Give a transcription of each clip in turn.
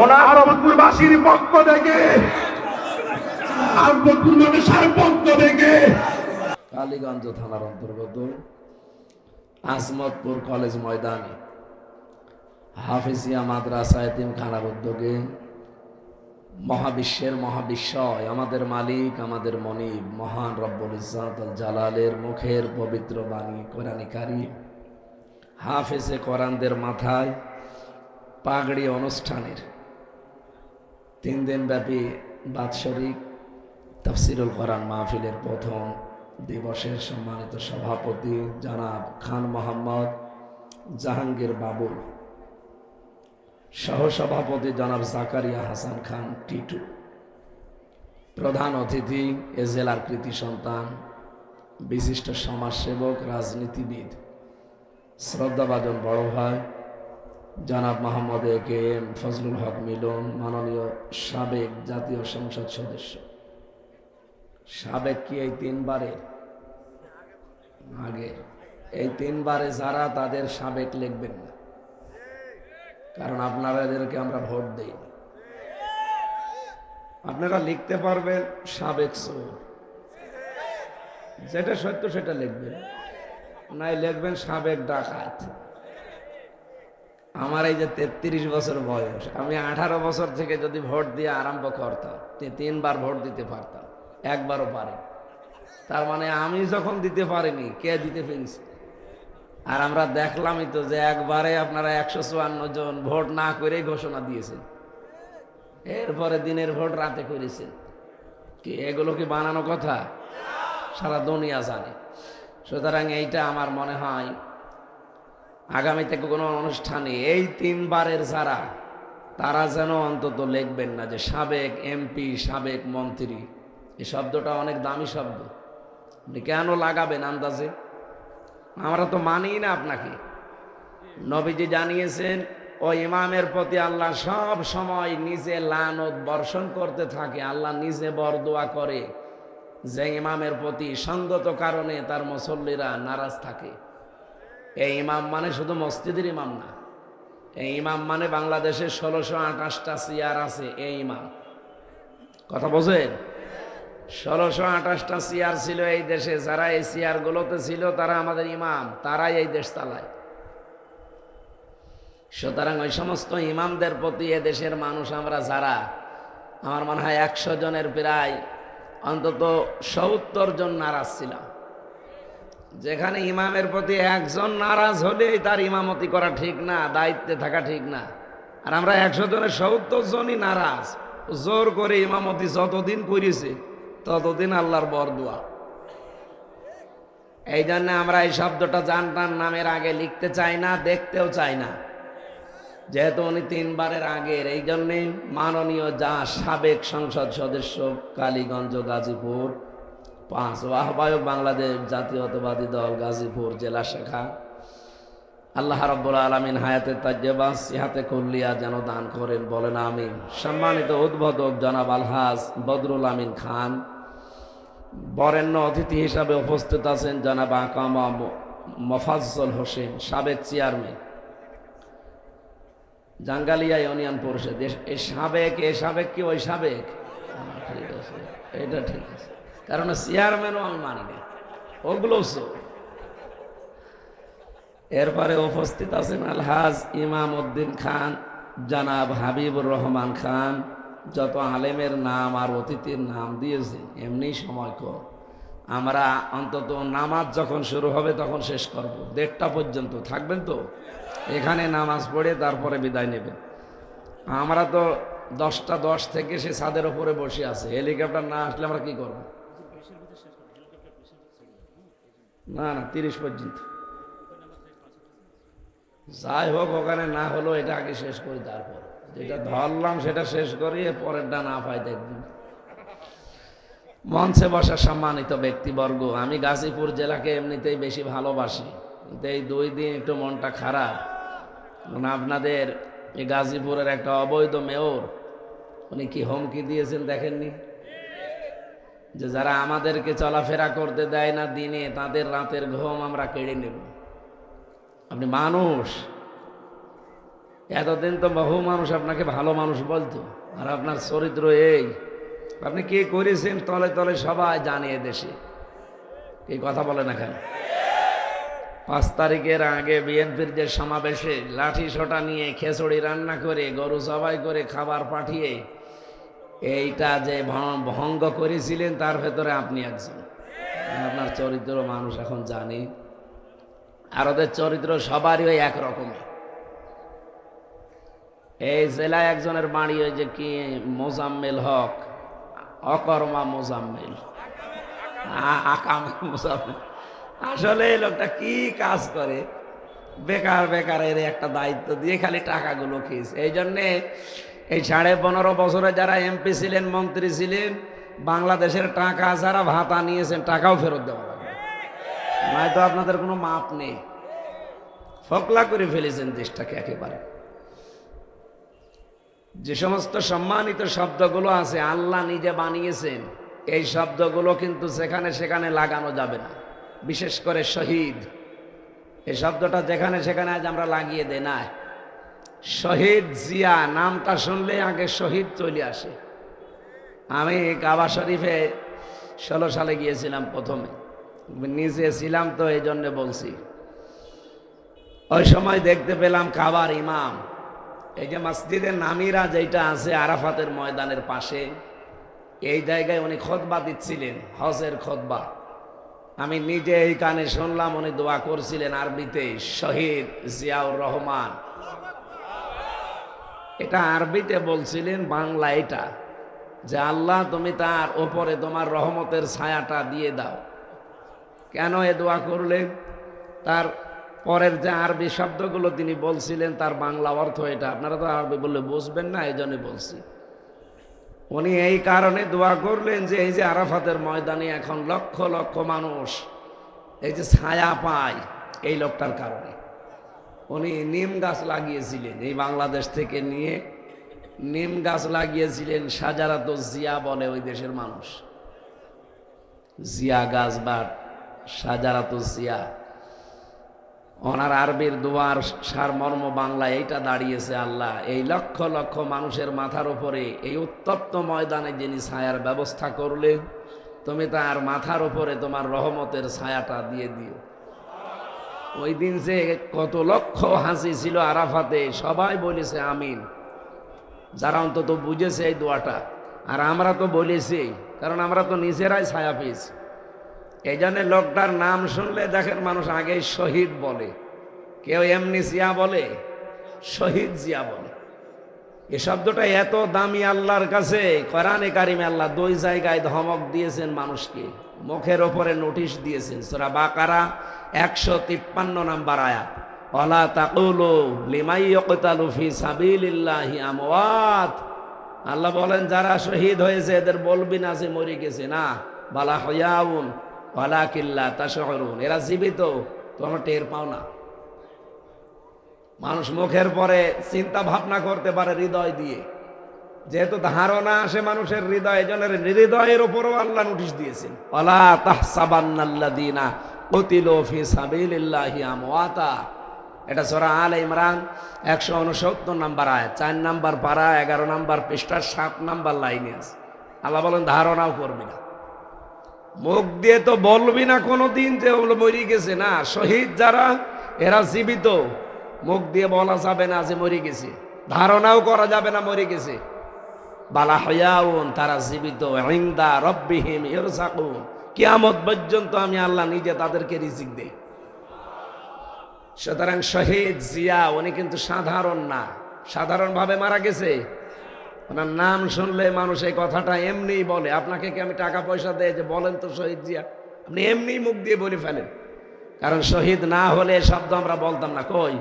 ওনারপুরবাসীর পক্ষ থেকে পক্ষ থেকে কালীগঞ্জ থানার অন্তর্গত আসমতপুর কলেজ ময়দানে হাফিজিয়া মাদ্রাসা এতিমখানার উদ্যোগে মহাবিশ্বের মহাবিশ্বয় আমাদের মালিক আমাদের মনিব মহান রব্বুল ইজ্জত আল জালালের মুখের পবিত্র বাণী কোরআনে কারীম হাফেজে কোরআনদের মাথায় পাগড়ি অনুষ্ঠানের 3 দিন ব্যাপী বাৎসরিক তাফসিরুল কোরআন মাহফিলের প্রথম দিবসের সম্মানিত সভাপতি জনাব খান মোহাম্মদ জাহাঙ্গীর বাবুল, সহসভাপতি জনাব জাকারিয়া হাসান খান টিটু, প্রধান অতিথি এ জেলার কৃতি সন্তান বিশিষ্ট সমাজসেবক রাজনীতিবিদ শ্রদ্ধাভাজন বড় ভাই জনাব মোহাম্মদ এ.কে.এম. ফজলুল হক মিলন, মাননীয় সাবেক জাতীয় সংসদ সদস্য। সাবেক কি এই 3 বারের আগে? এই 3 বারে যারা তাদের সাবেক লিখবেন না, কারণ আপনাদেরকে আমরা ভোট দেই। আপনারা লিখতে পারবেন সাবেক চোর, যেটা সত্য সেটা লিখবেন, নাই লিখবেন সাবেক ডাকাত। আমার এই যে 33 বছর বয়স, আমি 18 বছর থেকে যদি ভোট দিয়ে আরম্ভ করতাম 3 বার ভোট দিতে পারতাম, একবারও পারি। তার মানে আমি যখন দিতে পারিনি, কে দিতে পেরেছে? আর আমরা দেখলামই তো যে একবারে আপনারা 154 জন ভোট না করে ঘোষণা দিয়েছেন, এরপরে দিনের ভোট রাতে করেছেন। কি এগুলো কি বানানো কথা? সারা দুনিয়া জানে। সুতরাং এইটা আমার মনে হয় আগামী থেকে কোনো অনুষ্ঠানে এই 3 বারের যারা, তারা যেন অন্তত লিখবেন না যে সাবেক এমপি সাবেক মন্ত্রী। এই শব্দটা অনেক দামি শব্দ, আপনি কেন লাগাবেন আন্দাজে? আমরা তো মানি না আপনাকে। নবীজি জানিয়েছেন ও ইমামের প্রতি আল্লাহ সব সময় নিজে লানত বর্ষণ করতে থাকে। আল্লাহ নিজে বরদোয়া করে যে ইমামের প্রতি সঙ্গত কারণে তার মুসল্লিরা নারাজ থাকে। এই ইমাম মানে শুধু মসজিদের ইমাম না, এই ইমাম মানে বাংলাদেশে 1628টা চেয়ার আছে। এই ইমাম, কথা বোঝেন? 1628টা চেয়ার ছিল এই দেশে। যারা এই চেয়ারগুলোতে ছিল তারা আমাদের ইমাম, তারাই এই দেশ চালায়। সুতরাং ওই সমস্ত ইমামদের প্রতি এ দেশের মানুষ আমরা যারা, আমার মনে হয় 100 জনের প্রায় অন্তত 70 জন নারাজ ছিলাম। যেখানে ইমামের প্রতি 1 জন নারাজ হলেই তার ইমামতি করা ঠিক না, দায়িত্বে থাকা ঠিক না। আর আমরা 100 জনের 70 জনই নারাজ। জোর করে ইমামতি যতদিন করেছে ততদিন আল্লাহর বরদোয়া। এই জন্য আমরা এই শব্দটা জানতাম নামের আগে লিখতে চাই না, দেখতেও চাই না, যেহেতু উনি 3 বারের আগের। এই জন্যে মাননীয় সাবেক সংসদ সদস্য কালীগঞ্জ গাজীপুর 5 আহ্বায়ক বাংলাদেশ জাতীয়তাবাদী দল গাজীপুর জেলা শাখা, আল্লাহ রাব্বুল আলামিন হায়াতে তাজ্জেবা সিহাতে কুল্লিয়া যেন দান করেন, বলেন আমিন। সম্মানিত উদ্বোধক জনাব আলহাজ বদরুল আমিন খান, বরেণ্য অতিথি হিসাবে উপস্থিত আছেন জনাব আকামা মোফাজ্জল হোসেন, সাবেক চেয়ারম্যান জাঙ্গালিয়া ইউনিয়ন পরিষদ। এই সাবেক কি ওই সাবেক? ঠিক আছে, এটা ঠিক আছে, কারণ চেয়ারম্যানও আমি মানি না, ওগুলো। এরপরে উপস্থিত আছেন আলহাজ ইমাম উদ্দিন খান, জনাব হাবিবুর রহমান খান। যত আলেমের নাম আর অতিথির নাম দিয়েছেন, এমনি সময় কর। আমরা অন্তত নামাজ যখন শুরু হবে তখন শেষ করব, 1:30 পর্যন্ত থাকবেন তো এখানে, নামাজ পড়ে তারপরে বিদায় নেবেন। আমরা তো 10টা 10 থেকে সে ছাদের ওপরে বসে আছে, হেলিকপ্টার না আসলে আমরা কি করব? না 30 পর্যন্ত। যাই হোক, ওখানে না হলো এটা আগে শেষ করি, তারপর যেটা ধরলাম সেটা শেষ করি, পরেরটা না পাই দেখবেন। মঞ্চে বসা সম্মানিত ব্যক্তিবর্গ, আমি গাজীপুর জেলাকে এমনিতেই বেশি ভালোবাসি, কিন্তু এই 2 দিন একটু মনটা খারাপ। মানে আপনাদের এই গাজীপুরের একটা অবৈধ মেয়র, উনি কি হুমকি দিয়েছেন দেখেননি? যে যারা আমাদেরকে চলাফেরা করতে দেয় না দিনে, তাদের রাতের ঘুম আমরা কেড়ে নেব। আপনি মানুষ, এতদিন তো বহু মানুষ আপনাকে ভালো মানুষ বলতো, আর আপনার চরিত্র এই, আপনি কি করেছেন তলে তলে সবাই জানে দেশে। এই কথা বলে না কেন? 5 তারিখের আগে বিএনপির যে সমাবেশে লাঠি সোটা নিয়ে খিচুড়ি রান্না করে গরু জবাই করে খাবার পাঠিয়ে এইটা যে ভঙ্গ করেছিলেন, তার ভেতরে আপনি একজন। আপনার চরিত্র মানুষ এখন জানি, আর ওদের চরিত্র সবারই ওই একরকমের। এই জেলায় একজনের বাড়ি ওই যে কি মোজাম্মেল হক, অকর্মা মোজাম্মেল, আকাম মোজাম্মেল। আসলে এই লোকটা কি কাজ করে, বেকার বেকারের একটা দায়িত্ব দিয়ে খালি টাকাগুলো খেয়েছে। এই জন্যে এই 15.5 বছরে যারা এমপি ছিলেন, মন্ত্রী ছিলেন, বাংলাদেশের টাকা যারা ভাতা নিয়েছেন টাকাও ফেরত দেওয়া লাগবে, নয়তো আপনাদের কোনো মাপ নেই। ফকলা করে ফেলেছেন দেশটাকে একেবারে। যে সমস্ত সম্মানিত শব্দগুলো আছে আল্লাহ নিজে বানিয়েছেন, এই শব্দগুলো কিন্তু যেখানে সেখানে লাগানো যাবে না। বিশেষ করে শহীদ, এই শব্দটা যেখানে সেখানে আজ আমরা লাগিয়ে দেই না। শহীদ জিয়া নামটা শুনলে আগে শহীদ চলে আসে। আমি কাবা শরীফে 16 সালে গিয়েছিলাম, প্রথমে নিজে ছিলাম তো এই জন্যে বলছি। ওই সময় দেখতে পেলাম কাবার ইমাম, এই যে মসজিদের নামিরা যেটা আছে আরাফাতের ময়দানের পাশে, এই জায়গায় উনি খুতবা দিচ্ছিলেন, হজের খুতবা। আমি নিজে এই কানে শুনলাম, উনি দোয়া করছিলেন আরবিতে, শহীদ জিয়াউর রহমান। এটা আরবিতে বলছিলেন, বাংলা এটা যে আল্লাহ তুমি তার ওপরে তোমার রহমতের ছায়াটা দিয়ে দাও। কেন এ দোয়া করলেন? তার পরের যে আরবি শব্দগুলো তিনি বলছিলেন তার বাংলা অর্থ এটা। আপনারা তো আরবি বললে বুঝবেন না, এই জন্য বলছি। উনি এই কারণে দোয়া করলেন যে এই যে আরাফাতের ময়দানে এখন লক্ষ লক্ষ মানুষ এই যে ছায়া পায়, এই লোকটার কারণে। উনি নিম গাছ লাগিয়েছিলেন, এই বাংলাদেশ থেকে নিয়ে নিম গাছ লাগিয়েছিলেন। সাজারাত জিয়া বলে ওই দেশের মানুষ, জিয়া গাছ বা সাজারাত জিয়া। ওনার আরবির দোয়ার সারমর্ম বাংলায় এইটা দাঁড়িয়েছে, আল্লাহ এই লক্ষ লক্ষ মানুষের মাথার উপরে এই উত্তপ্ত ময়দানে যিনি ছায়ার ব্যবস্থা করলেন, তুমি তার মাথার উপরে তোমার রহমতের ছায়াটা দিয়ে দিও। ওই দিন যে কত লক্ষ হাসি ছিল আরাফাতে, সবাই বলেছে আমিন, যারা অন্তত বুঝেছে এই দোয়াটা। আর আমরা তো বলেছি, কারণ আমরা তো নিজেরাই ছায়া পেয়েছি। এই জন্য লোকটার নাম শুনলে দেখেন মানুষ আগেই শহীদ বলে, কেউ এমনি জিয়া বলে, শহীদ জিয়া বলে। এই শব্দটা এত দামি আল্লাহর কাছে, কোরআনে কারিমে আল্লাহ 2 জায়গায় ধমক দিয়েছেন মানুষকে, মুখের ওপরে নোটিশ দিয়েছেন। সূরা বাকারা 153 নম্বর আয়াত, ওয়ালা তাকুলু লিমাই ইয়াকতালু ফি সাবিলিল্লাহি আমওয়াত। আল্লাহ বলেন যারা শহীদ হয়েছে এদের বলবি না যে মরে গেছে, না, বালা হয়াউন ওয়ালাকিল্লা তাশউরুন, এরা জীবিত, তোমরা টের পাও না। মানুষ মুখের পরে চিন্তা ভাবনা করতে পারে হৃদয় দিয়ে, যেহেতু ধারণা আসে মানুষের হৃদয়, এজনের হৃদয়ের উপরও আল্লাহ নোটিশ দিয়েছেন, ওয়ালা তাহসাবান্নাল্লাযীনা কুতিলু ফি সাবিলিল্লাহি আমওয়াতা। এটা সূরা আলে ইমরান 169 নম্বর আয়াত, 4 নম্বর পারা, 11 নম্বর পৃষ্ঠার 7 নম্বর লাইনে আছে। আল্লাহ বলেন ধারণাও করবি না, মুখ দিয়ে তো বলবি না কোনোদিন যে ওগুলো মরে গেছে, না। শহীদ যারা এরা জীবিত, মুখ দিয়ে বলা যাবে না যে মরে গেছে, ধারণাও করা যাবে না মরে গেছে। বালা হয়াউন, তারা জীবিত, ইনদা রব্বিহিম ইরযাকুন, কিয়ামত পর্যন্ত আমি আল্লাহ নিজে তাদেরকে রিজিক দেই। সুতরাং শহীদ জিয়া উনি কিন্তু সাধারণ না, সাধারণভাবে মারা গেছে। ওনার নাম শুনলে মানুষ এই কথাটা এমনি বলে। আপনাকে কি আমি টাকা পয়সা দেয় যে বলেন তো শহীদ জিয়া, আপনি এমনি মুখ দিয়ে বলে ফেলেন। কারণ শহীদ না হলে শব্দ আমরা বলতাম না। কই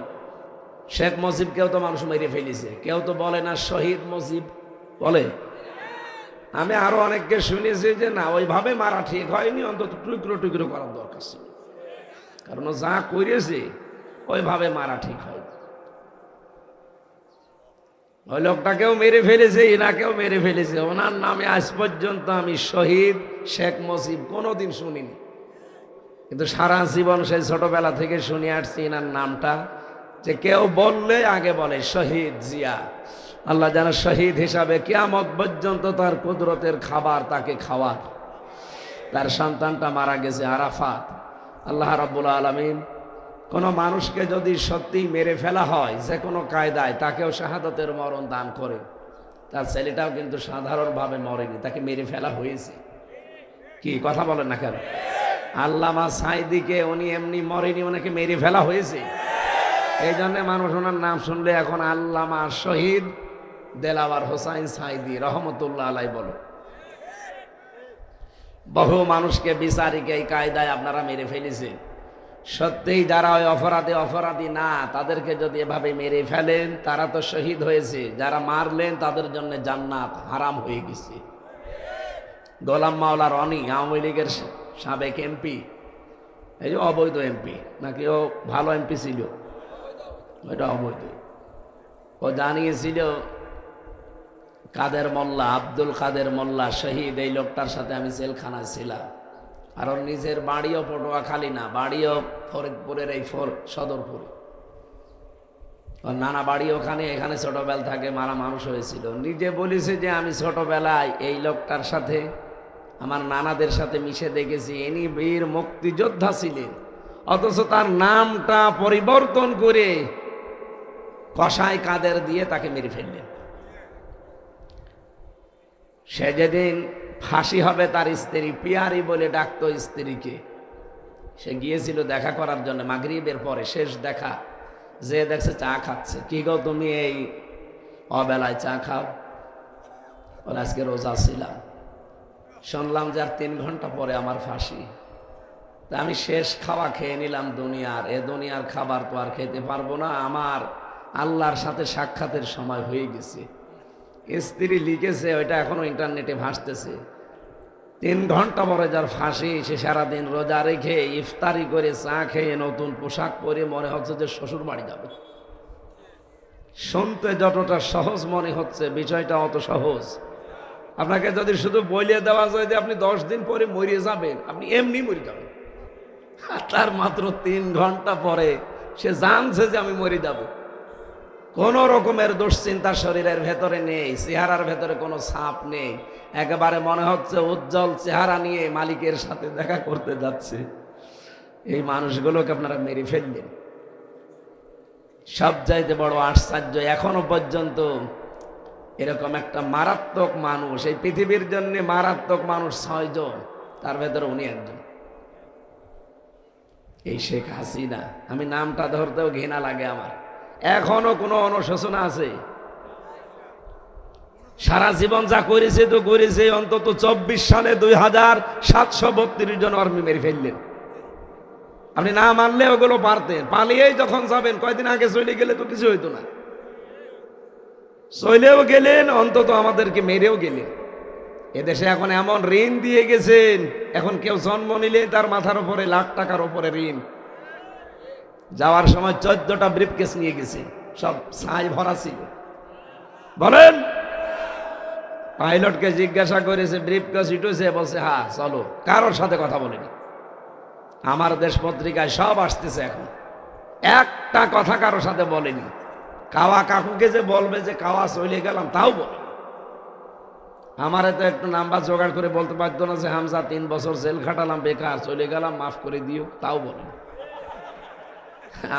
শেখ মুজিবকেও তো মানুষ মেরে ফেলেছে, কেউ তো বলে না শহীদ মুজিব বলে। আমি আরো অনেককে শুনেছি যে না, ওইভাবে মারা ঠিক হয়নি, অন্তত টুকরো টুকরো করার দরকার ছিল, কারণ যা করেছে ওইভাবে মারা ঠিক হয়। ওই লোকটাকেও মেরে ফেলেছে, এনাকেও মেরে ফেলেছে। ওনার নামে আজ পর্যন্ত আমি শহীদ শেখ মুজিব কোনোদিন শুনিনি, কিন্তু সারা জীবন সেই ছোটবেলা থেকে শুনে আসছি এনার নামটা, যে কেউ বললে আগে বলে শহীদ জিয়া। আল্লাহ যেন শহীদ হিসাবে কিয়ামত পর্যন্ত তার কুদরতের খাবার তাকে খাওয়ার। তার সন্তানটা মারা গেছে আরাফাত। আল্লাহ রাব্বুল আলামিন কোনো মানুষকে যদি সত্যিই মেরে ফেলা হয় যে কোনো কায়দায়, তাকেও শাহাদাতের মরণ দান করে। তার ছেলেটাও কিন্তু সাধারণভাবে মরেনি, তাকে মেরে ফেলা হয়েছে। কি কথা বলেন না কেন? আল্লামা সাঈদীকে উনি এমনি মরেনি, ওনাকে মেরে ফেলা হয়েছে। এই জন্য মানুষ ওনার নাম শুনলে এখন আল্লামা শহীদ দেলাওয়ার হোসাইন সাঈদী রহমতুল্লাহ আলাই বলো। বহু মানুষকে বিচারিকে এই কায়দায় আপনারা মেরে ফেলেছেন। সত্যিই যারা ওই অপরাধী না, তাদেরকে যদি এভাবে মেরে ফেলেন, তারা তো শহীদ হয়েছে। যারা মারলেন তাদের জন্য জান্নাত হারাম হয়ে গেছে। গোলাম মাওলা রনি আওয়ামী লীগের সাবেক এমপি, এই যে অবৈধ এমপি নাকি, ও ভালো এমপি ছিল, ওইটা অবৈধ। ও জানিয়েছিল কাদের মোল্লা, আব্দুল কাদের মোল্লা শহীদ, এই লোকটার সাথে আমি জেলখানায় ছিলাম। আর ওর নিজের বাড়িও পটুয়াখালী না, বাড়িও ফরিদপুরের এই সদরপুরে। ওর নানা বাড়ি ওখানে, এখানে ছোটবেলা থাকে মারা মানুষ হয়েছিল। নিজে বলেছে যে আমি ছোটবেলায় এই লোকটার সাথে, আমার নানাদের সাথে মিশে দেখেছি। ইনি বীর মুক্তিযোদ্ধা ছিলেন, অথচ তার নামটা পরিবর্তন করে কসাই কাদের দিয়ে তাকে মেরে ফেললেন। সে যেদিন ফাঁসি হবে, তার স্ত্রী পিয়ারি বলে ডাকতো স্ত্রীকে, সে গিয়েছিল দেখা করার জন্য মাগরিবের পরে, শেষ দেখা। যে দেখছে চা খাচ্ছে। কি গো তুমি এই অবেলায় চা খাও? বলে আজকে রোজা ছিলাম, শুনলাম যে আর 3 ঘন্টা পরে আমার ফাঁসি। তা আমি শেষ খাওয়া খেয়ে নিলাম দুনিয়ার। এ দুনিয়ার খাবার তো আর খেতে পারবো না, আমার আল্লাহর সাথে সাক্ষাতের সময় হয়ে গেছে। স্ত্রী লিখেছে, ওইটা এখনো ইন্টারনেটে ভাসতেছে। 3 ঘন্টা পরে যার ফাঁসি, সে সারাদিন রোজা রেখে ইফতারি করে চা খেয়ে নতুন পোশাক পরে মনে হচ্ছে যে শ্বশুর বাড়ি যাবে। শুনতে যতটা সহজ মনে হচ্ছে, বিষয়টা অত সহজ। আপনাকে যদি শুধু বলিয়ে দেওয়া যায় যে আপনি 10 দিন পরে মরে যাবেন, আপনি এমনি মরে যাবেন। তার মাত্র 3 ঘন্টা পরে সে জানছে যে আমি মরে যাব। কোন রকমের দুশ্চিন্তা শরীরের ভেতরে নেই, চেহারার ভেতরে কোনো ছাপ নেই। একেবারে মনে হচ্ছে উজ্জ্বল চেহারা নিয়ে মালিকের সাথে দেখা করতে যাচ্ছে। এই মানুষগুলোকে আপনারা মেরে ফেললেন। সবচাইতে বড় আশ্চর্য, এখনো পর্যন্ত এরকম একটা মারাত্মক মানুষ, এই পৃথিবীর জন্য মারাত্মক মানুষ 6 জন, তার ভেতরে উনি একজন, এই শেখ হাসিনা। আমি নামটা ধরতেও ঘৃণা লাগে আমার। এখনো কোনো অনুশোচনা আছে? সারা জীবন যা করেছে তো করেছে, অন্তত 24 সালে 2732 জন আর্মি মেরে ফেললেন। আপনি না মানলে ওগুলো পারতেন, পালিয়েই যখন যাবেন, কয়দিন আগে চলে গেলে তো কিছু হইতো না। চলেও গেলেন, অন্তত আমাদেরকে মেরেও গেলেন। এদেশে এখন এমন ঋণ দিয়ে গেছেন, এখন কেউ জন্ম নিলে তার মাথার উপরে লাখ টাকার উপরে ঋণ। যাওয়ার সময় 14টা ব্রিফকেস নিয়ে গেছে, সব ছাই ভরা ছিল। বলেন, পাইলটকে জিজ্ঞাসা করেছে ব্রিফকেস উঠেছে, বলছে হ্যাঁ চলো। কারোর সাথে কথা বলেনি। আমার দেশ পত্রিকায় সব আসতেছে এখন, একটা কথা কারোর সাথে বলেনি। কাওয়া কাকুকে যে বলবে যে কাওয়া চলে গেলাম, তাও বলে। আমারে তো একটু নাম্বার জোগাড় করে বলতে পারতো না যে হামজা 3 বছর জেল খাটালাম, বেকার চলে গেলাম, মাফ করে দিও, তাও বলে।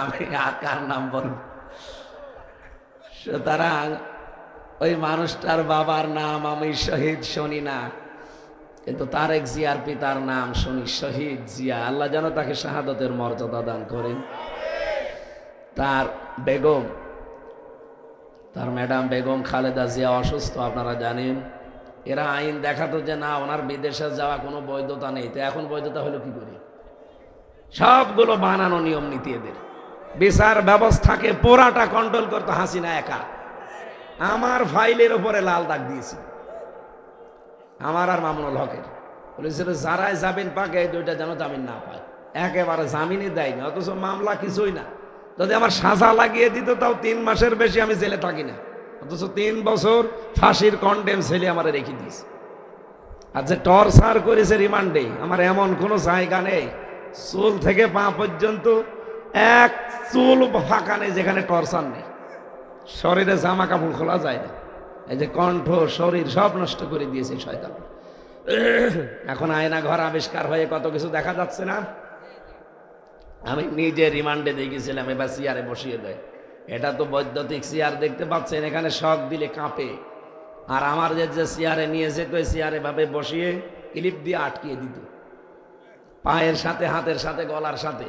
আমি আর কার নাম বলব? সুতরাং ওই মানুষটার বাবার নাম আমি শহীদ শুনি না, কিন্তু তারেক জিয়ার পিতার নাম শুনি শহীদ জিয়া। আল্লাহ যেন তাকে শাহাদাতের মর্যাদা দান করেন। তার বেগম, তার ম্যাডাম বেগম খালেদা জিয়া অসুস্থ, আপনারা জানেন। এরা আইন দেখাতো যে না, ওনার বিদেশে যাওয়া কোনো বৈধতা নেই। তো এখন বৈধতা হলো কি করে? সবগুলো বানানো নিয়ম নীতি এদের। বিচার ব্যবস্থাকে পুরাটা কন্ট্রোল করতো হাসিনা একা। আমার ফাইলের উপরে লাল দাগ দিয়েছে, আমার আর মামুনুল হকের। বলেছিল যারাই জামিন পাকে, এই 2টা যেন জামিন না পায়। একেবারে জামিনই দেয়নি, অথচ মামলা কিছুই না। যদি আমার সাজা লাগিয়ে দিত, তাও 3 মাসের বেশি আমি জেলে থাকি না। অথচ 3 বছর ফাঁসির কন্ডেম ছেলে আমার রেখে দিয়েছে। আর যে টর্চার করেছে রিমান্ডে, আমার এমন কোনো জায়গা নেই চুল থেকে পা পর্যন্ত এক চুল ফাঁকা নেই যেখানে টর্চার নেই। শরীরে জামা কাপড় খোলা যায় না, এই যে কণ্ঠ শরীর সব নষ্ট করে দিয়েছে শয়তান। এখন আয়না ঘর আবিষ্কার হয়ে কত কিছু দেখা যাচ্ছে না। আমি নিজে রিমান্ডে দেখেছিলাম, এবার চেয়ারে বসিয়ে দেয়। এটা তো বৈদ্যুতিক চেয়ার দেখতে পাচ্ছেন, এখানে শক দিলে কাঁপে। আর আমার যে চেয়ারে নিয়েছে তো চেয়ারে ভাবে বসিয়ে ক্লিপ দিয়ে আটকিয়ে দিত, পায়ের সাথে হাতের সাথে গলার সাথে।